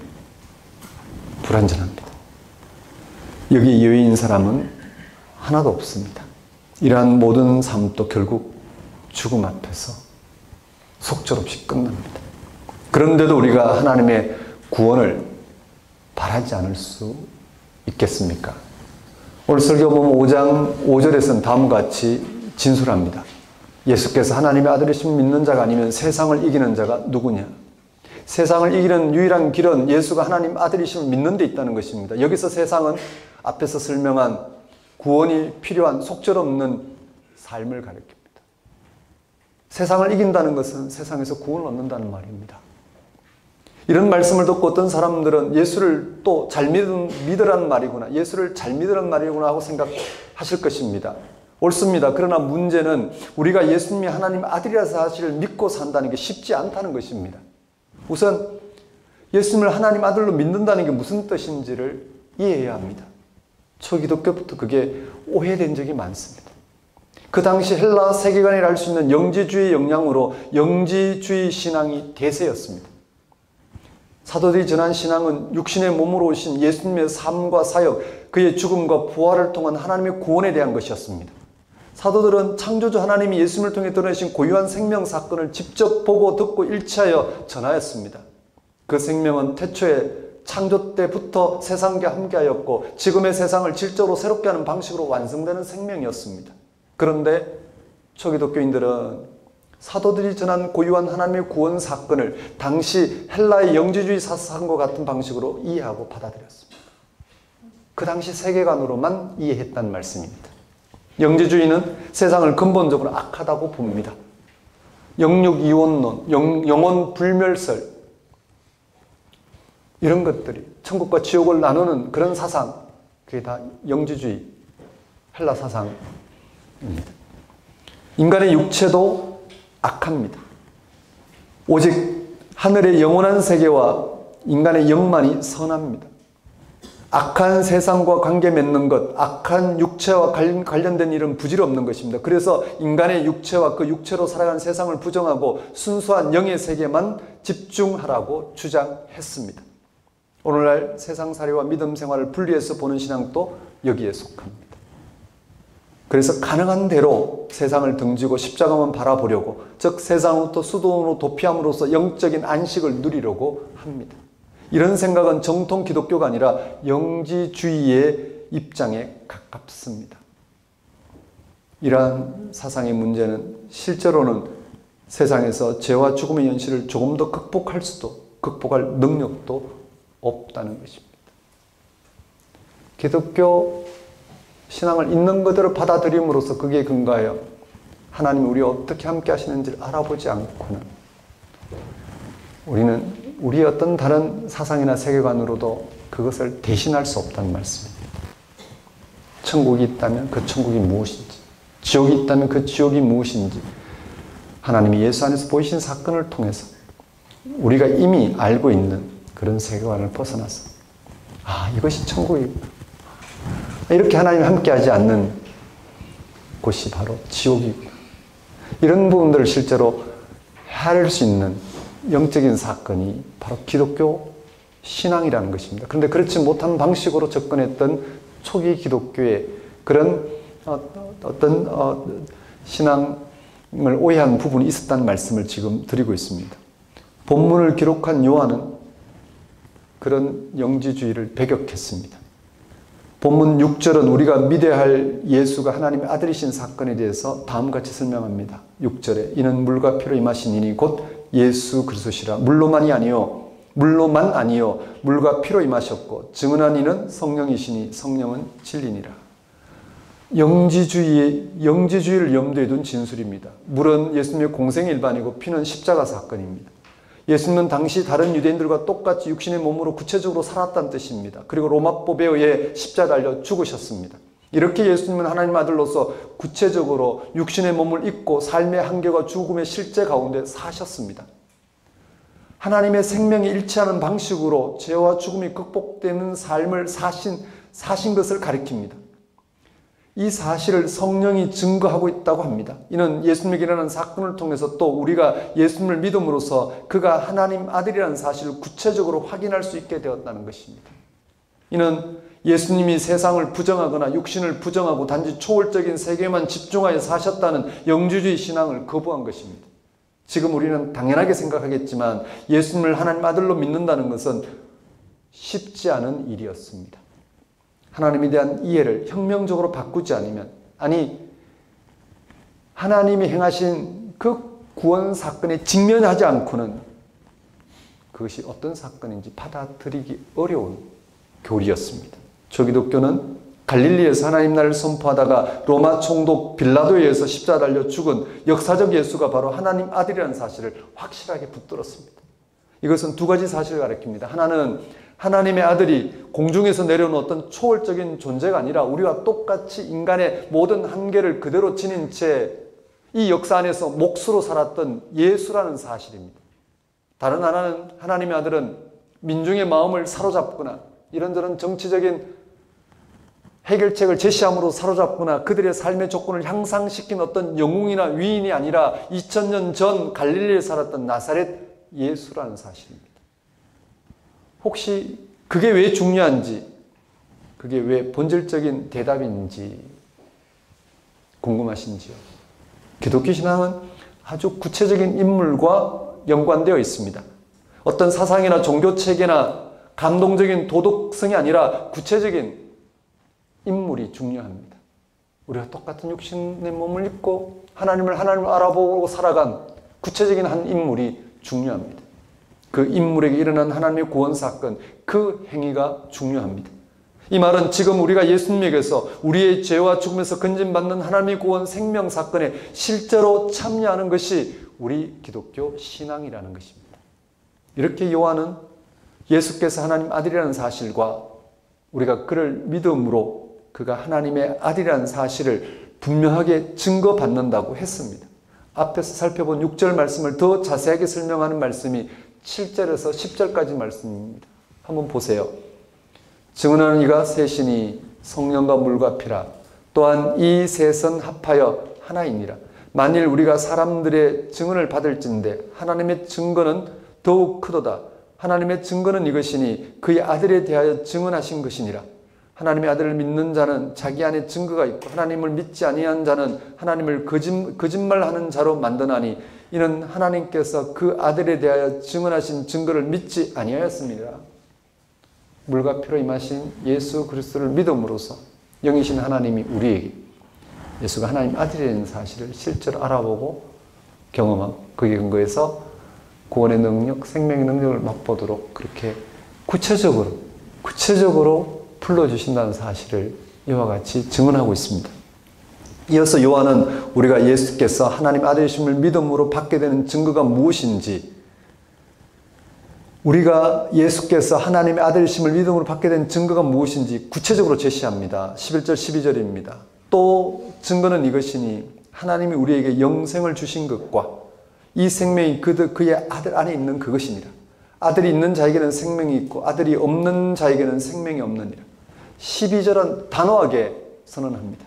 불완전합니다. 여기 여인 사람은 하나도 없습니다. 이러한 모든 삶도 결국 죽음 앞에서 속절없이 끝납니다. 그런데도 우리가 하나님의 구원을 바라지 않을 수 있겠습니까? 오늘 설교 보면 5장 5절에서는 다음과 같이 진술합니다. 예수께서 하나님의 아들이심을 믿는 자가 아니면 세상을 이기는 자가 누구냐? 세상을 이기는 유일한 길은 예수가 하나님 아들이심을 믿는 데 있다는 것입니다. 여기서 세상은 앞에서 설명한 구원이 필요한 속절없는 삶을 가리킵니다. 세상을 이긴다는 것은 세상에서 구원을 얻는다는 말입니다. 이런 말씀을 듣고 어떤 사람들은 예수를 또 잘 믿으라는 말이구나, 예수를 잘 믿으라는 말이구나 하고 생각하실 것입니다. 옳습니다. 그러나 문제는 우리가 예수님이 하나님 아들이라는 사실을 믿고 산다는 게 쉽지 않다는 것입니다. 우선 예수님을 하나님 아들로 믿는다는 게 무슨 뜻인지를 이해해야 합니다. 초기독교부터 그게 오해된 적이 많습니다. 그 당시 헬라 세계관이라 할 수 있는 영지주의 영향으로 영지주의 신앙이 대세였습니다. 사도들이 전한 신앙은 육신의 몸으로 오신 예수님의 삶과 사역, 그의 죽음과 부활을 통한 하나님의 구원에 대한 것이었습니다. 사도들은 창조주 하나님이 예수님을 통해 드러내신 고유한 생명 사건을 직접 보고 듣고 일치하여 전하였습니다. 그 생명은 태초에 창조 때부터 세상과 함께하였고 지금의 세상을 질적으로 새롭게 하는 방식으로 완성되는 생명이었습니다. 그런데 초기독교인들은 사도들이 전한 고유한 하나님의 구원 사건을 당시 헬라의 영지주의 사상과 같은 방식으로 이해하고 받아들였습니다. 그 당시 세계관으로만 이해했다는 말씀입니다. 영지주의는 세상을 근본적으로 악하다고 봅니다. 영육이원론, 영혼 불멸설, 이런 것들이 천국과 지옥을 나누는 그런 사상, 그게 다 영지주의 헬라 사상입니다. 인간의 육체도 악합니다. 오직 하늘의 영원한 세계와 인간의 영만이 선합니다. 악한 세상과 관계 맺는 것, 악한 육체와 관련된 일은 부질없는 것입니다. 그래서 인간의 육체와 그 육체로 살아가는 세상을 부정하고 순수한 영의 세계만 집중하라고 주장했습니다. 오늘날 세상살이와 믿음 생활을 분리해서 보는 신앙도 여기에 속합니다. 그래서 가능한 대로 세상을 등지고 십자가만 바라보려고, 즉 세상으로부터 수동으로 도피함으로써 영적인 안식을 누리려고 합니다. 이런 생각은 정통 기독교가 아니라 영지주의의 입장에 가깝습니다. 이러한 사상의 문제는 실제로는 세상에서 죄와 죽음의 현실을 조금 더 극복할 능력도 없다는 것입니다. 기독교 신앙을 있는 그대로 받아들임으로써 그게 근거하여 하나님이 우리와 어떻게 함께 하시는지를 알아보지 않고는 우리는 우리의 어떤 다른 사상이나 세계관으로도 그것을 대신할 수 없다는 말씀입니다. 천국이 있다면 그 천국이 무엇인지, 지옥이 있다면 그 지옥이 무엇인지 하나님이 예수 안에서 보이신 사건을 통해서 우리가 이미 알고 있는 그런 세계관을 벗어나서 이것이 천국이구나, 이렇게 하나님이 함께하지 않는 곳이 바로 지옥이구나, 이런 부분들을 실제로 헤아릴 수 있는 영적인 사건이 바로 기독교 신앙이라는 것입니다. 그런데 그렇지 못한 방식으로 접근했던 초기 기독교의 그런 어떤 신앙을 오해한 부분이 있었다는 말씀을 지금 드리고 있습니다. 본문을 기록한 요한은 그런 영지주의를 배격했습니다. 본문 6절은 우리가 믿어야 할 예수가 하나님의 아들이신 사건에 대해서 다음같이 설명합니다. 6절에 이는 물과 피로 임하신 이니 곧 예수 그리스도시라. 물로만 아니요 물과 피로 임하셨고 증언한 이는 성령이시니 성령은 진리니라. 영지주의를 염두에 둔 진술입니다. 물은 예수님의 공생의 일반이고 피는 십자가 사건입니다. 예수님은 당시 다른 유대인들과 똑같이 육신의 몸으로 구체적으로 살았다는 뜻입니다. 그리고 로마법에 의해 십자가에 달려 죽으셨습니다. 이렇게 예수님은 하나님 아들로서 구체적으로 육신의 몸을 입고 삶의 한계와 죽음의 실제 가운데 사셨습니다. 하나님의 생명이 일치하는 방식으로 죄와 죽음이 극복되는 삶을 사신 것을 가리킵니다. 이 사실을 성령이 증거하고 있다고 합니다. 이는 예수님에게 일어난 사건을 통해서 또 우리가 예수님을 믿음으로써 그가 하나님 아들이라는 사실을 구체적으로 확인할 수 있게 되었다는 것입니다. 이는 예수님이 세상을 부정하거나 육신을 부정하고 단지 초월적인 세계에만 집중하여 사셨다는 영주주의 신앙을 거부한 것입니다. 지금 우리는 당연하게 생각하겠지만 예수님을 하나님 아들로 믿는다는 것은 쉽지 않은 일이었습니다. 하나님에 대한 이해를 혁명적으로 바꾸지 않으면, 하나님이 행하신 그 구원 사건에 직면하지 않고는 그것이 어떤 사건인지 받아들이기 어려운 교리였습니다. 초기독교는 갈릴리에서 하나님 나라를 선포하다가 로마 총독 빌라도에 의해서 십자가 달려 죽은 역사적 예수가 바로 하나님 아들이라는 사실을 확실하게 붙들었습니다. 이것은 두 가지 사실을 가리킵니다. 하나는 하나님의 아들이 공중에서 내려오는 어떤 초월적인 존재가 아니라 우리와 똑같이 인간의 모든 한계를 그대로 지닌 채 이 역사 안에서 몫으로 살았던 예수라는 사실입니다. 다른 하나는 하나님의 아들은 민중의 마음을 사로잡거나 이런저런 정치적인 해결책을 제시함으로 사로잡거나 그들의 삶의 조건을 향상시킨 어떤 영웅이나 위인이 아니라 2000년 전 갈릴리에 살았던 나사렛 예수라는 사실입니다. 혹시 그게 왜 중요한지, 그게 왜 본질적인 대답인지 궁금하신지요? 기독교 신앙은 아주 구체적인 인물과 연관되어 있습니다. 어떤 사상이나 종교 체계나 감동적인 도덕성이 아니라 구체적인 인물이 중요합니다. 우리가 똑같은 육신의 몸을 입고 하나님을 알아보고 살아간 구체적인 한 인물이 중요합니다. 그 인물에게 일어난 하나님의 구원 사건, 그 행위가 중요합니다. 이 말은 지금 우리가 예수님에게서 우리의 죄와 죽음에서 건진받는 하나님의 구원 생명 사건에 실제로 참여하는 것이 우리 기독교 신앙이라는 것입니다. 이렇게 요한은 예수께서 하나님 아들이라는 사실과 우리가 그를 믿음으로 그가 하나님의 아들이라는 사실을 분명하게 증거받는다고 했습니다. 앞에서 살펴본 6절 말씀을 더 자세하게 설명하는 말씀이 7절에서 10절까지 말씀입니다. 한번 보세요. 증언하는 이가 셋이니 성령과 물과 피라. 또한 이 셋은 합하여 하나이니라. 만일 우리가 사람들의 증언을 받을진대 하나님의 증거는 더욱 크도다. 하나님의 증거는 이것이니 그의 아들에 대하여 증언하신 것이니라. 하나님의 아들을 믿는 자는 자기 안에 증거가 있고 하나님을 믿지 아니한 자는 하나님을 거짓말하는 자로 만드나니 이는 하나님께서 그 아들에 대하여 증언하신 증거를 믿지 아니하였습니다. 물과 피로 임하신 예수 그리스도를 믿음으로써 영이신 하나님이 우리에게 예수가 하나님 아들이라는 사실을 실제로 알아보고 경험하고 그에 근거해서 구원의 능력, 생명의 능력을 맛보도록 그렇게 구체적으로 불러주신다는 사실을 이와 같이 증언하고 있습니다. 이어서 요한은 우리가 예수께서 하나님 아들이심을 믿음으로 받게 되는 증거가 무엇인지, 우리가 예수께서 하나님의 아들이심을 믿음으로 받게 된 증거가 무엇인지 구체적으로 제시합니다. 11절 12절입니다. 또 증거는 이것이니 하나님이 우리에게 영생을 주신 것과 이 생명이 그의 아들 안에 있는 그것이니라. 아들이 있는 자에게는 생명이 있고 아들이 없는 자에게는 생명이 없느니라. 12절은 단호하게 선언합니다.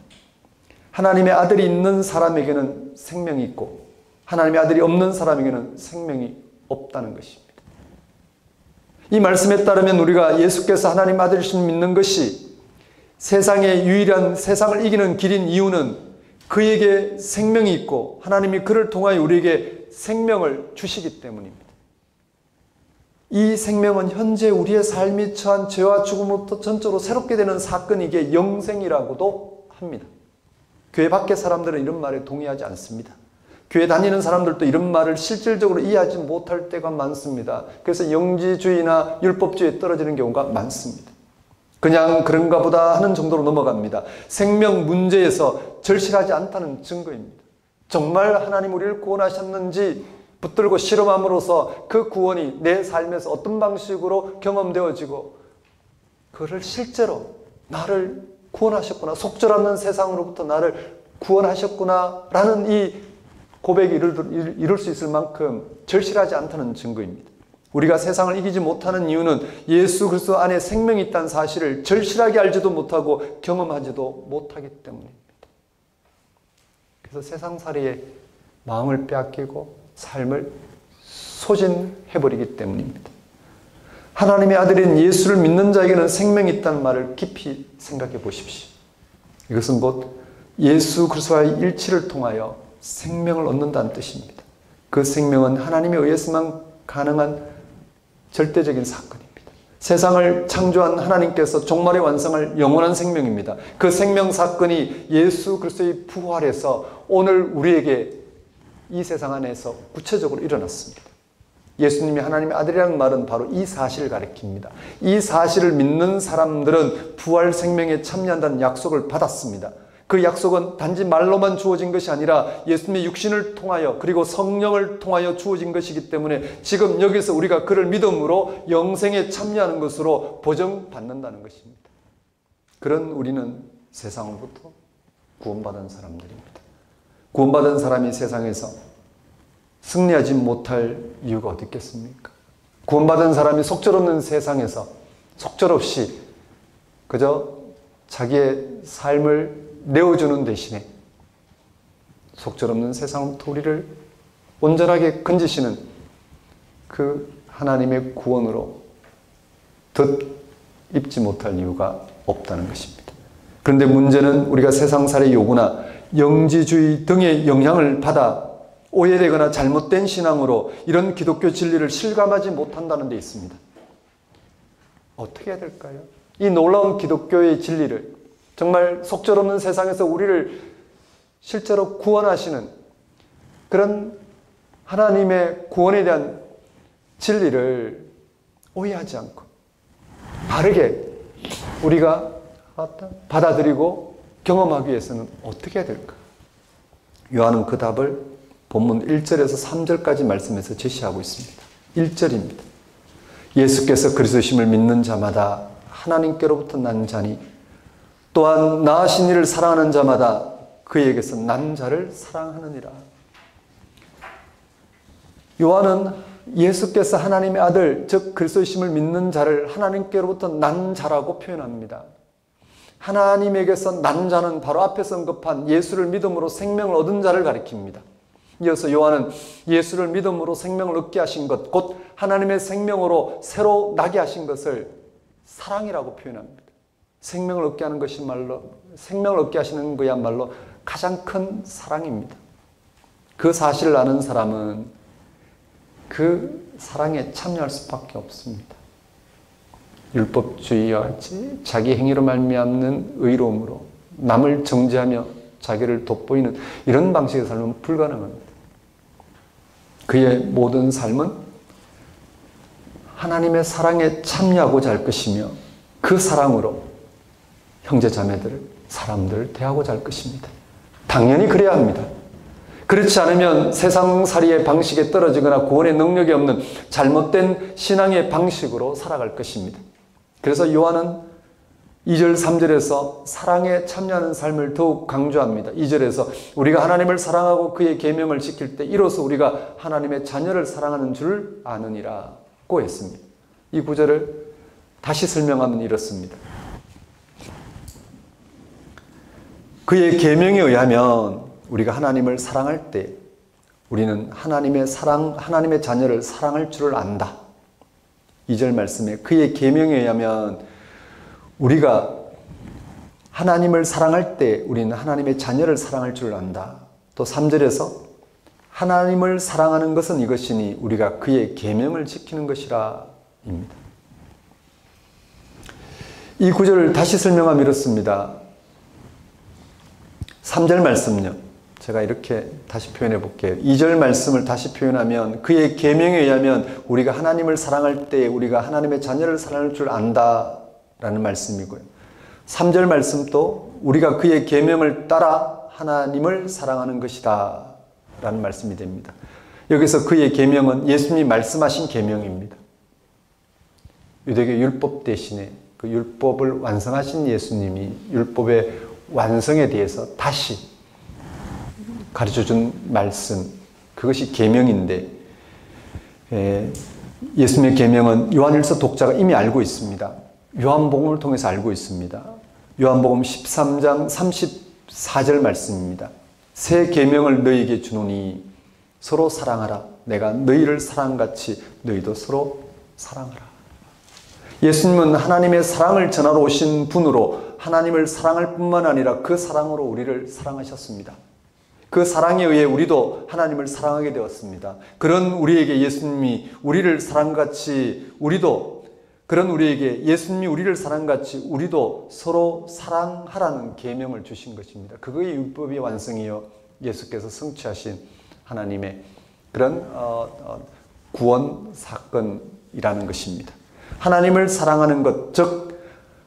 하나님의 아들이 있는 사람에게는 생명이 있고 하나님의 아들이 없는 사람에게는 생명이 없다는 것입니다. 이 말씀에 따르면 우리가 예수께서 하나님 아들이심을 믿는 것이 세상의 유일한 세상을 이기는 길인 이유는 그에게 생명이 있고 하나님이 그를 통하여 우리에게 생명을 주시기 때문입니다. 이 생명은 현재 우리의 삶이 처한 죄와 죽음으로부터 전적으로 새롭게 되는 사건이 이게 영생이라고도 합니다. 교회 밖의 사람들은 이런 말에 동의하지 않습니다. 교회 다니는 사람들도 이런 말을 실질적으로 이해하지 못할 때가 많습니다. 그래서 영지주의나 율법주의에 떨어지는 경우가 많습니다. 그냥 그런가 보다 하는 정도로 넘어갑니다. 생명 문제에서 절실하지 않다는 증거입니다. 정말 하나님 우리를 구원하셨는지 붙들고 실험함으로써 그 구원이 내 삶에서 어떤 방식으로 경험되어지고 그를 실제로 나를 구원하셨구나, 속절없는 세상으로부터 나를 구원하셨구나 라는 이 고백이 이룰 수 있을 만큼 절실하지 않다는 증거입니다. 우리가 세상을 이기지 못하는 이유는 예수 그리스도 안에 생명이 있다는 사실을 절실하게 알지도 못하고 경험하지도 못하기 때문입니다. 그래서 세상살이에 마음을 빼앗기고 삶을 소진해버리기 때문입니다. 하나님의 아들인 예수를 믿는 자에게는 생명이 있다는 말을 깊이 생각해 보십시오. 이것은 곧 예수 그리스도와의 일치를 통하여 생명을 얻는다는 뜻입니다. 그 생명은 하나님에 의해서만 가능한 절대적인 사건입니다. 세상을 창조한 하나님께서 종말에 완성할 영원한 생명입니다. 그 생명 사건이 예수 그리스도의 부활에서 오늘 우리에게 이 세상 안에서 구체적으로 일어났습니다. 예수님이 하나님의 아들이라는 말은 바로 이 사실을 가리킵니다. 이 사실을 믿는 사람들은 부활 생명에 참여한다는 약속을 받았습니다. 그 약속은 단지 말로만 주어진 것이 아니라 예수님의 육신을 통하여 그리고 성령을 통하여 주어진 것이기 때문에 지금 여기서 우리가 그를 믿음으로 영생에 참여하는 것으로 보정받는다는 것입니다. 그런 우리는 세상으로부터 구원받은 사람들입니다. 구원받은 사람이 세상에서 승리하지 못할 이유가 어디 있겠습니까? 구원받은 사람이 속절없는 세상에서 속절없이 그저 자기의 삶을 내어주는 대신에 속절없는 세상부터 우리를 온전하게 건지시는 그 하나님의 구원으로 덧입지 못할 이유가 없다는 것입니다. 그런데 문제는 우리가 세상살이 요구나 영지주의 등의 영향을 받아 오해되거나 잘못된 신앙으로 이런 기독교 진리를 실감하지 못한다는 데 있습니다. 어떻게 해야 될까요? 이 놀라운 기독교의 진리를 정말 속절없는 세상에서 우리를 실제로 구원하시는 그런 하나님의 구원에 대한 진리를 오해하지 않고 바르게 우리가 받아들이고 경험하기 위해서는 어떻게 해야 될까? 요한은 그 답을 본문 1절에서 3절까지 말씀에서 제시하고 있습니다. 1절입니다. 예수께서 그리스도심을 믿는 자마다 하나님께로부터 난 자니 또한 나으신 이를 사랑하는 자마다 그에게서 난 자를 사랑하느니라. 요한은 예수께서 하나님의 아들, 즉 그리스도심을 믿는 자를 하나님께로부터 난 자라고 표현합니다. 하나님에게서 난 자는 바로 앞에서 언급한 예수를 믿음으로 생명을 얻은 자를 가리킵니다. 이어서 요한은 예수를 믿음으로 생명을 얻게 하신 것, 곧 하나님의 생명으로 새로 나게 하신 것을 사랑이라고 표현합니다. 생명을 얻게 하는 것이 말로, 생명을 얻게 하시는 것이야말로 가장 큰 사랑입니다. 그 사실을 아는 사람은 그 사랑에 참여할 수밖에 없습니다. 율법주의와 같이 자기 행위로 말미암는 의로움으로 남을 정죄하며 자기를 돋보이는 이런 방식의 삶은 불가능합니다. 그의 모든 삶은 하나님의 사랑에 참여하고자 할 것이며 그 사랑으로 형제 자매들을, 사람들을 대하고자 할 것입니다. 당연히 그래야 합니다. 그렇지 않으면 세상살이의 방식에 떨어지거나 구원의 능력이 없는 잘못된 신앙의 방식으로 살아갈 것입니다. 그래서 요한은 2절, 3절에서 사랑에 참여하는 삶을 더욱 강조합니다. 2절에서 우리가 하나님을 사랑하고 그의 계명을 지킬 때 이로써 우리가 하나님의 자녀를 사랑하는 줄 아느니라고 했습니다. 이 구절을 다시 설명하면 이렇습니다. 그의 계명에 의하면 우리가 하나님을 사랑할 때 우리는 하나님의 자녀를 사랑할 줄을 안다. 2절 말씀에 그의 계명에 의하면 우리가 하나님을 사랑할 때 우리는 하나님의 자녀를 사랑할 줄을 안다. 또 3절에서 하나님을 사랑하는 것은 이것이니 우리가 그의 계명을 지키는 것이라 이 구절을 다시 설명하면 이렇습니다. 3절 말씀요. 제가 이렇게 다시 표현해 볼게요. 2절 말씀을 다시 표현하면 그의 계명에 의하면 우리가 하나님을 사랑할 때 우리가 하나님의 자녀를 사랑할 줄 안다라는 말씀이고요. 3절 말씀도 우리가 그의 계명을 따라 하나님을 사랑하는 것이다 라는 말씀이 됩니다. 여기서 그의 계명은 예수님이 말씀하신 계명입니다. 유대교 율법 대신에 그 율법을 완성하신 예수님이 율법의 완성에 대해서 다시 가르쳐준 말씀, 그것이 계명인데, 예수님의 계명은 요한일서 독자가 이미 알고 있습니다. 요한복음을 통해서 알고 있습니다. 요한복음 13장 34절 말씀입니다. 새 계명을 너희에게 주노니 서로 사랑하라. 내가 너희를 사랑같이 너희도 서로 사랑하라. 예수님은 하나님의 사랑을 전하러 오신 분으로 하나님을 사랑할 뿐만 아니라 그 사랑으로 우리를 사랑하셨습니다. 그 사랑에 의해 우리도 하나님을 사랑하게 되었습니다. 그런 우리에게 예수님이 우리를 사랑같이 우리도 그런 우리에게 예수님이 우리를 사랑같이 우리도 서로 사랑하라는 계명을 주신 것입니다. 그거의 율법의 완성이요 예수께서 성취하신 하나님의 그런 구원 사건이라는 것입니다. 하나님을 사랑하는 것, 즉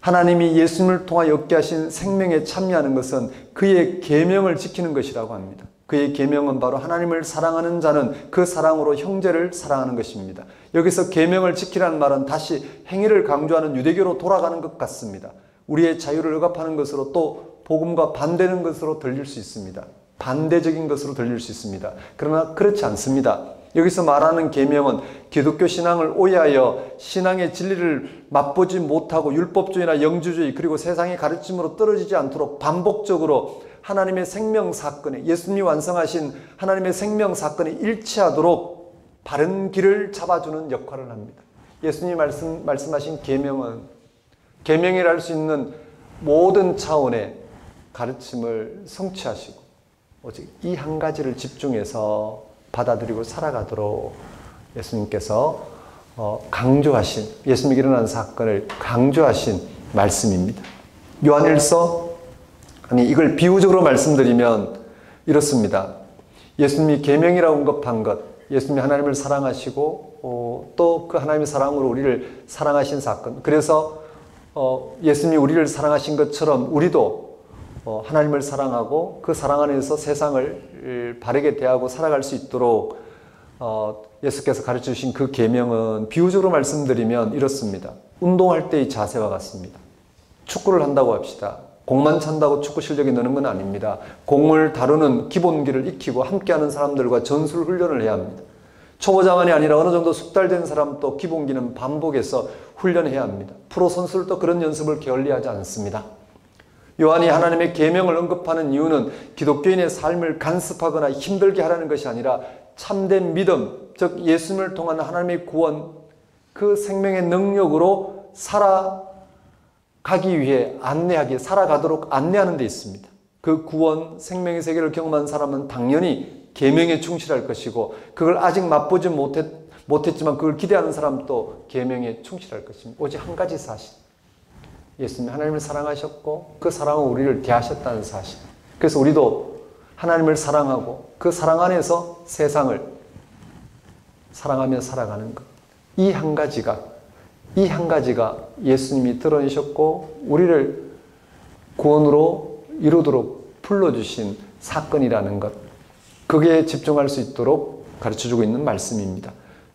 하나님이 예수님을 통하여 얻게 하신 생명에 참여하는 것은 그의 계명을 지키는 것이라고 합니다. 그의 계명은 바로 하나님을 사랑하는 자는 그 사랑으로 형제를 사랑하는 것입니다. 여기서 계명을 지키라는 말은 다시 행위를 강조하는 유대교로 돌아가는 것 같습니다. 우리의 자유를 억압하는 것으로 또 복음과 반대는 것으로 들릴 수 있습니다. 반대적인 것으로 들릴 수 있습니다. 그러나 그렇지 않습니다. 여기서 말하는 계명은 기독교 신앙을 오해하여 신앙의 진리를 맛보지 못하고 율법주의나 영주주의 그리고 세상의 가르침으로 떨어지지 않도록 반복적으로 하나님의 생명 사건에 예수님이 완성하신 하나님의 생명 사건에 일치하도록 바른 길을 잡아주는 역할을 합니다. 예수님이 말씀하신 계명은 계명이라 할 수 있는 모든 차원의 가르침을 성취하시고 오직 이 한 가지를 집중해서 받아들이고 살아가도록 예수님께서 강조하신 예수님이 일어난 사건을 강조하신 말씀입니다. 요한일서 이걸 비유적으로 말씀드리면 이렇습니다. 예수님이 계명이라고 언급한 것, 예수님이 하나님을 사랑하시고 또 그 하나님의 사랑으로 우리를 사랑하신 사건. 그래서 예수님이 우리를 사랑하신 것처럼 우리도 하나님을 사랑하고 그 사랑 안에서 세상을 바르게 대하고 살아갈 수 있도록 예수께서 가르쳐 주신 그 계명은 비유적으로 말씀드리면 이렇습니다. 운동할 때의 자세와 같습니다. 축구를 한다고 합시다. 공만 찬다고 축구 실력이 느는 건 아닙니다. 공을 다루는 기본기를 익히고 함께하는 사람들과 전술 훈련을 해야 합니다. 초보자만이 아니라 어느 정도 숙달된 사람도 기본기는 반복해서 훈련해야 합니다. 프로 선수들도 그런 연습을 게을리하지 않습니다. 요한이 하나님의 계명을 언급하는 이유는 기독교인의 삶을 간섭하거나 힘들게 하라는 것이 아니라 참된 믿음, 즉 예수님을 통한 하나님의 구원, 그 생명의 능력으로 살아가기 위해 살아가도록 안내하는 데 있습니다. 그 구원, 생명의 세계를 경험한 사람은 당연히 계명에 충실할 것이고 그걸 아직 맛보지 못했지만 그걸 기대하는 사람도 계명에 충실할 것입니다. 오직 한 가지 사실. 예수님이 하나님을 사랑하셨고 그 사랑으로 우리를 대하셨다는 사실. 그래서 우리도 하나님을 사랑하고 그 사랑 안에서 세상을 사랑하며 살아가는 것. 이 한 가지가 예수님이 드러내셨고 우리를 구원으로 이루도록 불러주신 사건이라는 것. 거기에 집중할 수 있도록 가르쳐주고 있는 말씀입니다.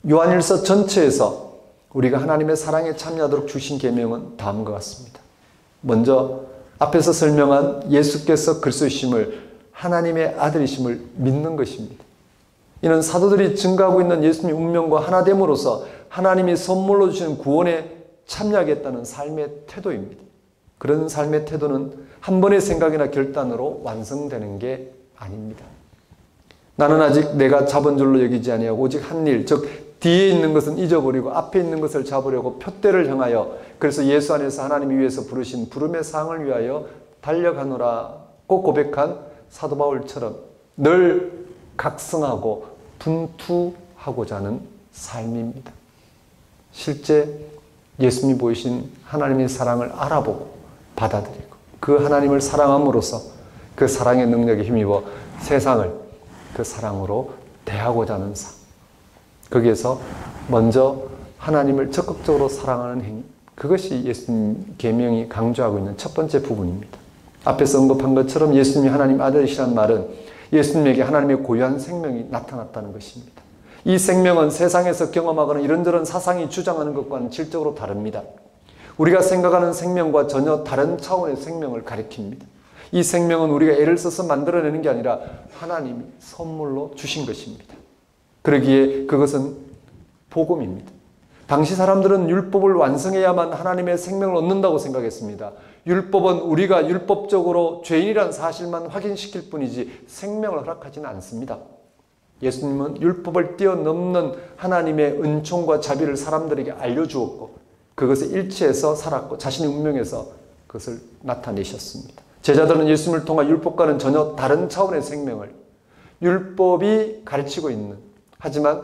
요한일서 전체에서 우리가 하나님의 사랑에 참여하도록 주신 계명은 다음과 같습니다. 먼저 앞에서 설명한 예수께서 그리스도이심을 하나님의 아들이심을 믿는 것입니다. 이는 사도들이 증거하고 있는 예수님의 운명과 하나됨으로써 하나님이 선물로 주시는 구원에 참여하겠다는 삶의 태도입니다. 그런 삶의 태도는 한 번의 생각이나 결단으로 완성되는 게 아닙니다. 나는 아직 내가 잡은 줄로 여기지 아니하고 오직 한 일, 즉 뒤에 있는 것은 잊어버리고 앞에 있는 것을 잡으려고 표대를 향하여 그래서 예수 안에서 하나님이 위해서 부르신 부름의 상을 위하여 달려가노라고 고백한 사도 바울처럼 늘 각성하고 분투하고자 하는 삶입니다. 실제 예수님이 보이신 하나님의 사랑을 알아보고 받아들이고 그 하나님을 사랑함으로써 그 사랑의 능력에 힘입어 세상을 그 사랑으로 대하고자 하는 삶. 거기에서 먼저 하나님을 적극적으로 사랑하는 행위. 그것이 예수님 계명이 강조하고 있는 첫 번째 부분입니다. 앞에서 언급한 것처럼 예수님이 하나님 아들이시라는 말은 예수님에게 하나님의 고유한 생명이 나타났다는 것입니다. 이 생명은 세상에서 경험하거나 이런저런 사상이 주장하는 것과는 질적으로 다릅니다. 우리가 생각하는 생명과 전혀 다른 차원의 생명을 가리킵니다. 이 생명은 우리가 애를 써서 만들어내는 게 아니라 하나님이 선물로 주신 것입니다. 그러기에 그것은 복음입니다. 당시 사람들은 율법을 완성해야만 하나님의 생명을 얻는다고 생각했습니다. 율법은 우리가 율법적으로 죄인이라는 사실만 확인시킬 뿐이지 생명을 허락하지는 않습니다. 예수님은 율법을 뛰어넘는 하나님의 은총과 자비를 사람들에게 알려주었고 그것에 일치해서 살았고 자신의 운명에서 그것을 나타내셨습니다. 제자들은 예수님을 통한 율법과는 전혀 다른 차원의 생명을 율법이 가르치고 있는, 하지만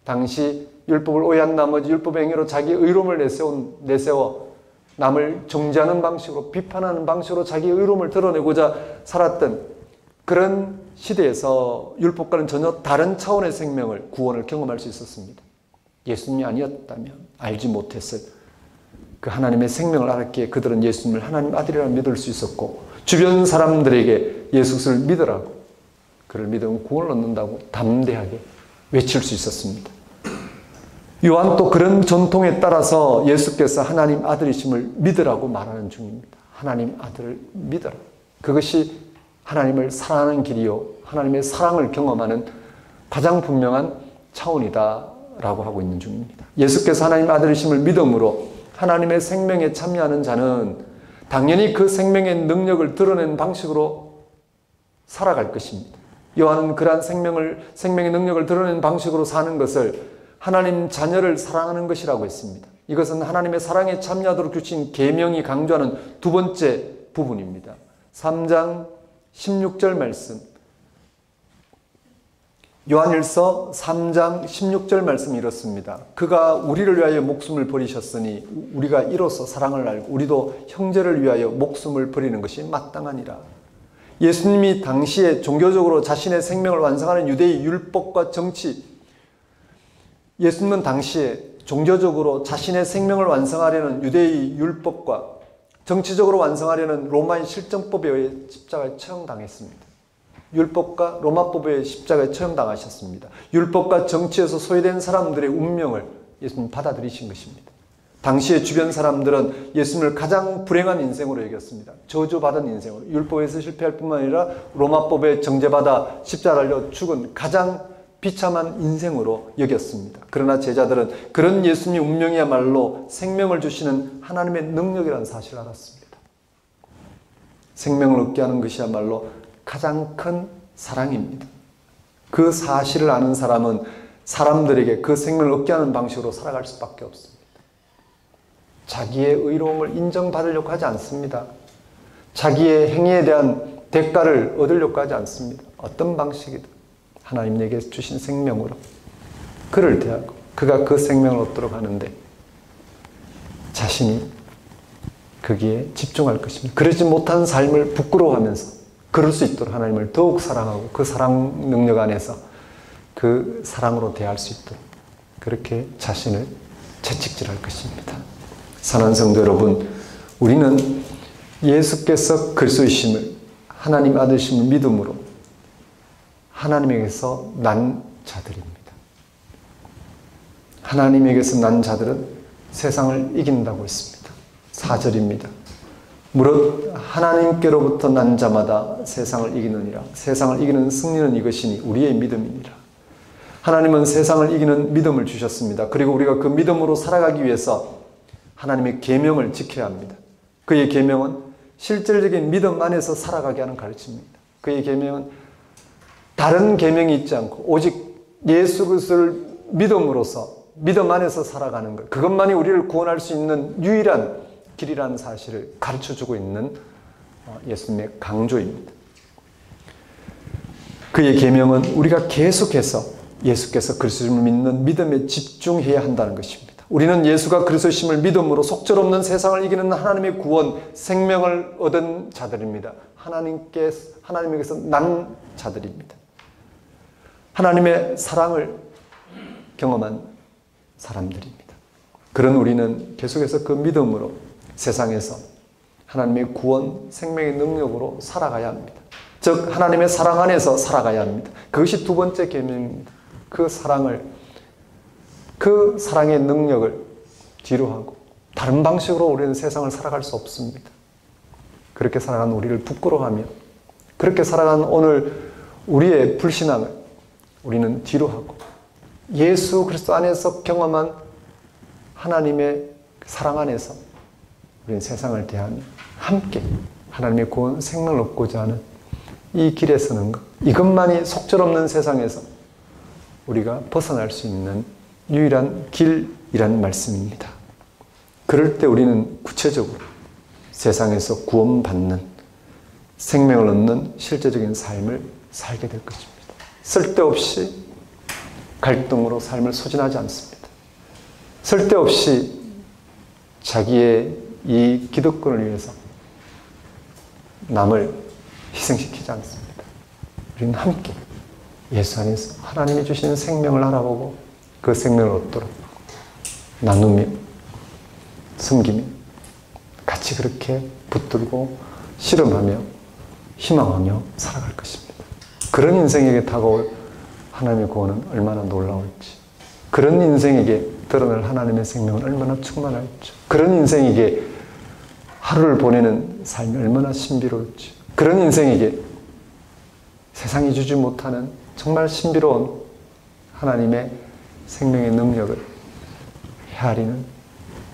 당시 율법을 오해한 나머지 율법의 행위로 자기의 의로움을 내세워 남을 정죄하는 방식으로, 비판하는 방식으로 자기의 의로움을 드러내고자 살았던 그런 시대에서 율법과는 전혀 다른 차원의 생명을, 구원을 경험할 수 있었습니다. 예수님이 아니었다면 알지 못했을 그 하나님의 생명을 알았기에 그들은 예수님을 하나님 아들이라 믿을 수 있었고 주변 사람들에게 예수를 믿으라고, 그를 믿으면 구원을 얻는다고 담대하게 외칠 수 있었습니다. 요한 또 그런 전통에 따라서 예수께서 하나님 아들이심을 믿으라고 말하는 중입니다. 하나님 아들을 믿어라. 그것이 하나님을 사랑하는 길이요, 하나님의 사랑을 경험하는 가장 분명한 차원이다라고 하고 있는 중입니다. 예수께서 하나님 아들이심을 믿음으로 하나님의 생명에 참여하는 자는 당연히 그 생명의 능력을 드러내는 방식으로 살아갈 것입니다. 요한은 그러한 생명의 능력을 드러내는 방식으로 사는 것을 하나님 자녀를 사랑하는 것이라고 했습니다. 이것은 하나님의 사랑에 참여하도록 주신 계명이 강조하는 두 번째 부분입니다. 3장 16절 말씀, 요한일서 3장 16절 말씀이 이렇습니다. 그가 우리를 위하여 목숨을 버리셨으니 우리가 이로써 사랑을 알고 우리도 형제를 위하여 목숨을 버리는 것이 마땅하니라. 예수님이 당시에 종교적으로 자신의 생명을 완성하는 유대의 율법과 정치, 예수님은 당시에 종교적으로 자신의 생명을 완성하려는 유대의 율법과 정치적으로 완성하려는 로마의 실정법에 의해 십자가에 처형당했습니다. 율법과 로마법에 의해 십자가에 처형당하셨습니다. 율법과 정치에서 소외된 사람들의 운명을 예수님 받아들이신 것입니다. 당시의 주변 사람들은 예수님을 가장 불행한 인생으로 여겼습니다. 저주받은 인생으로, 율법에서 실패할 뿐만 아니라 로마법에 정죄받아 십자가를 달려 죽은 가장 비참한 인생으로 여겼습니다. 그러나 제자들은 그런 예수님의 운명이야말로 생명을 주시는 하나님의 능력이라는 사실을 알았습니다. 생명을 얻게 하는 것이야말로 가장 큰 사랑입니다. 그 사실을 아는 사람은 사람들에게 그 생명을 얻게 하는 방식으로 살아갈 수밖에 없습니다. 자기의 의로움을 인정받으려고 하지 않습니다. 자기의 행위에 대한 대가를 얻으려고 하지 않습니다. 어떤 방식이든 하나님 내게 주신 생명으로 그를 대하고 그가 그 생명을 얻도록 하는데 자신이 거기에 집중할 것입니다. 그러지 못한 삶을 부끄러워하면서 그럴 수 있도록 하나님을 더욱 사랑하고 그 사랑 능력 안에서 그 사랑으로 대할 수 있도록 그렇게 자신을 채찍질할 것입니다. 사랑하는 성도 여러분, 우리는 예수께서 그리스도이심을, 하나님 아들이심을 믿음으로 하나님에게서 난 자들입니다. 하나님에게서 난 자들은 세상을 이긴다고 했습니다. 4절입니다. 무릇 하나님께로부터 난 자마다 세상을 이기느니라. 세상을 이기는 승리는 이것이니 우리의 믿음이니라. 하나님은 세상을 이기는 믿음을 주셨습니다. 그리고 우리가 그 믿음으로 살아가기 위해서 하나님의 계명을 지켜야 합니다. 그의 계명은 실질적인 믿음 안에서 살아가게 하는 가르침입니다. 그의 계명은 다른 계명이 있지 않고 오직 예수 그리스도를 믿음으로써 믿음 안에서 살아가는 것, 그것만이 우리를 구원할 수 있는 유일한 길이라는 사실을 가르쳐주고 있는 예수님의 강조입니다. 그의 계명은 우리가 계속해서 예수께서 그리스도를 믿는 믿음에 집중해야 한다는 것입니다. 우리는 예수가 그리스도심을 믿음으로 속절없는 세상을 이기는 하나님의 구원, 생명을 얻은 자들입니다. 하나님에게서 난 자들입니다. 하나님의 사랑을 경험한 사람들입니다. 그런 우리는 계속해서 그 믿음으로 세상에서 하나님의 구원, 생명의 능력으로 살아가야 합니다. 즉 하나님의 사랑 안에서 살아가야 합니다. 그것이 두 번째 계명입니다. 그 사랑의 능력을 뒤로 하고 다른 방식으로 우리는 세상을 살아갈 수 없습니다. 그렇게 살아가는 우리를 부끄러워하며 그렇게 살아가는 오늘 우리의 불신앙을 우리는 뒤로 하고 예수 그리스도 안에서 경험한 하나님의 사랑 안에서 우리는 세상을 대하며 함께 하나님의 구원 생명을 얻고자 하는 이 길에 서는 것, 이것만이 속절없는 세상에서 우리가 벗어날 수 있는 유일한 길이라는 말씀입니다. 그럴 때 우리는 구체적으로 세상에서 구원받는 생명을 얻는 실제적인 삶을 살게 될 것입니다. 쓸데없이 갈등으로 삶을 소진하지 않습니다. 쓸데없이 자기의 이 기득권을 위해서 남을 희생시키지 않습니다. 우리는 함께 예수 안에서 하나님이 주시는 생명을 알아보고 그 생명을 얻도록 나누며 섬기며 같이 그렇게 붙들고 실험하며 희망하며 살아갈 것입니다. 그런 인생에게 다가올 하나님의 구원은 얼마나 놀라울지, 그런 인생에게 드러날 하나님의 생명은 얼마나 충만할지, 그런 인생에게 하루를 보내는 삶이 얼마나 신비로울지, 그런 인생에게 세상이 주지 못하는 정말 신비로운 하나님의 생명의 능력을 헤아리는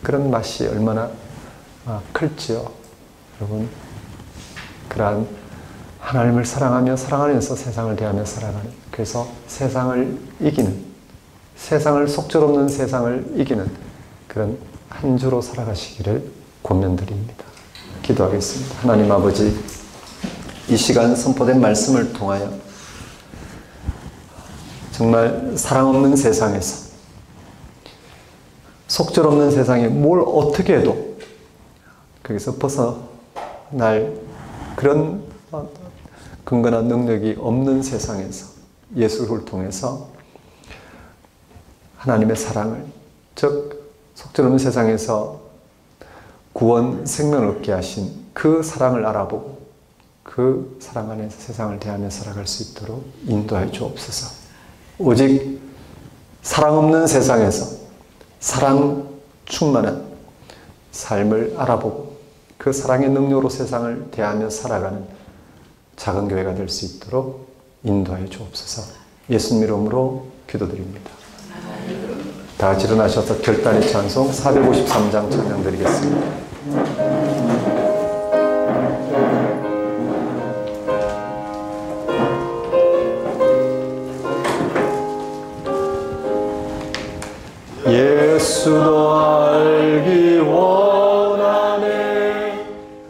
그런 맛이 얼마나 클지요. 여러분, 그러한 하나님을 사랑하며 사랑 안에서 세상을 대하며 살아가는, 그래서 세상을 이기는, 세상을 속절없는 세상을 이기는 그런 한 주로 살아가시기를 권면드립니다. 기도하겠습니다. 하나님 아버지, 이 시간 선포된 말씀을 통하여 정말 사랑 없는 세상에서, 속절없는 세상에 뭘 어떻게 해도 거기서 벗어날 그런 근거나 능력이 없는 세상에서 예수를 통해서 하나님의 사랑을, 즉 속절없는 세상에서 구원, 생명을 얻게 하신 그 사랑을 알아보고 그 사랑 안에서 세상을 대하며 살아갈 수 있도록 인도하여 주옵소서. 오직 사랑 없는 세상에서 사랑 충만한 삶을 알아보고 그 사랑의 능력으로 세상을 대하며 살아가는 작은 교회가 될 수 있도록 인도하여 주옵소서. 예수님 이름으로 기도드립니다. 다 같이 일어나셔서 결단의 찬송 453장 찬양 드리겠습니다. 예수도 알기 원하네.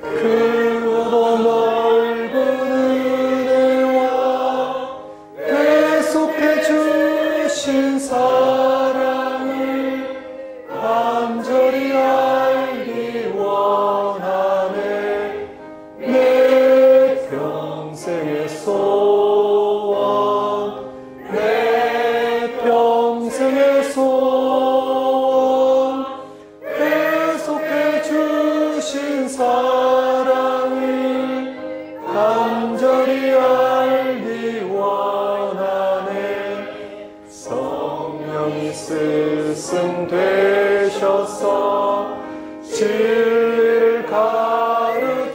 크고 넓은 은혜와 계속해 주신 사랑을 간절히 알기 원하네. 내 평생의 소원, 내 평생의 소원, 사랑을 간절히 알기 원하네. 성령이 스승 되셔서 진리를 가르치시고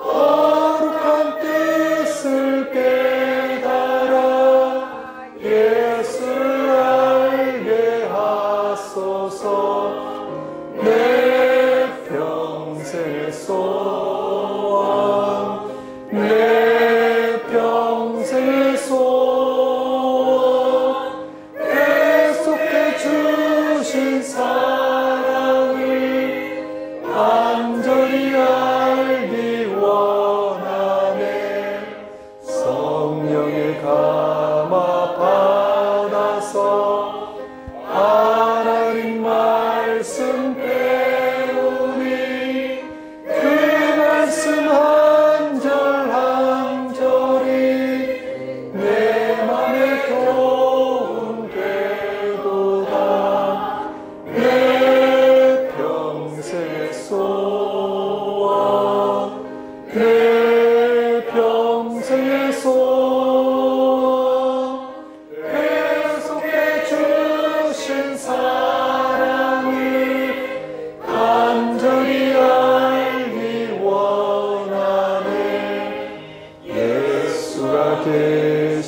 거룩한 뜻을 깨달아 예수를 알게 하소서. 내 평생의 소원, 내 평생의 소원, 계속해 주신 사랑을 간절히 알기 원하네. 성령의 감화 받아서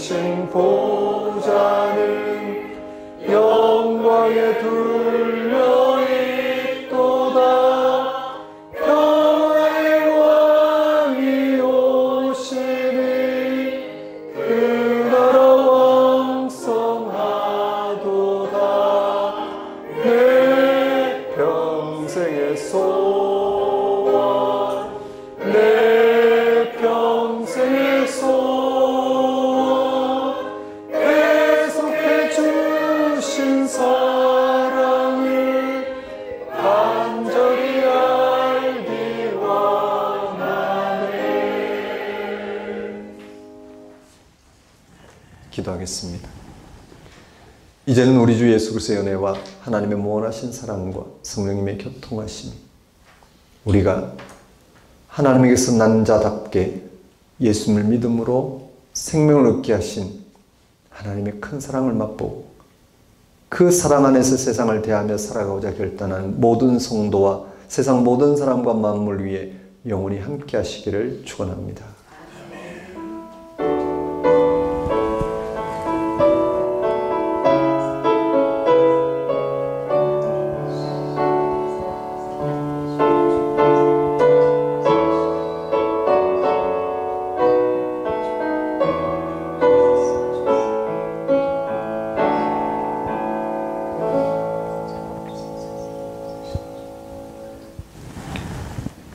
오신 보좌는 영광에 둘려 있도다. 평화의 왕이 오시니 그 나라 왕성하도다. 내 평생의 소원, 내 평생의 소원, 계속해 주신 사랑을 간절히 알기 원하네. 기도하겠습니다. 이제는 우리 주 예수 그리스도의 은혜와 하나님의 무한하신 사랑과 성령님의 교통하심이 우리가 하나님에게서 난 자답게 예수님을 믿음으로 생명을 얻게 하신 하나님의 큰 사랑을 맛보고 그 사랑 안에서 세상을 대하며 살아가고자 결단한 모든 성도와 세상 모든 사람과 만물 위에 영원히 함께 하시기를 축원합니다.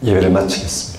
예배를 마치겠습니다.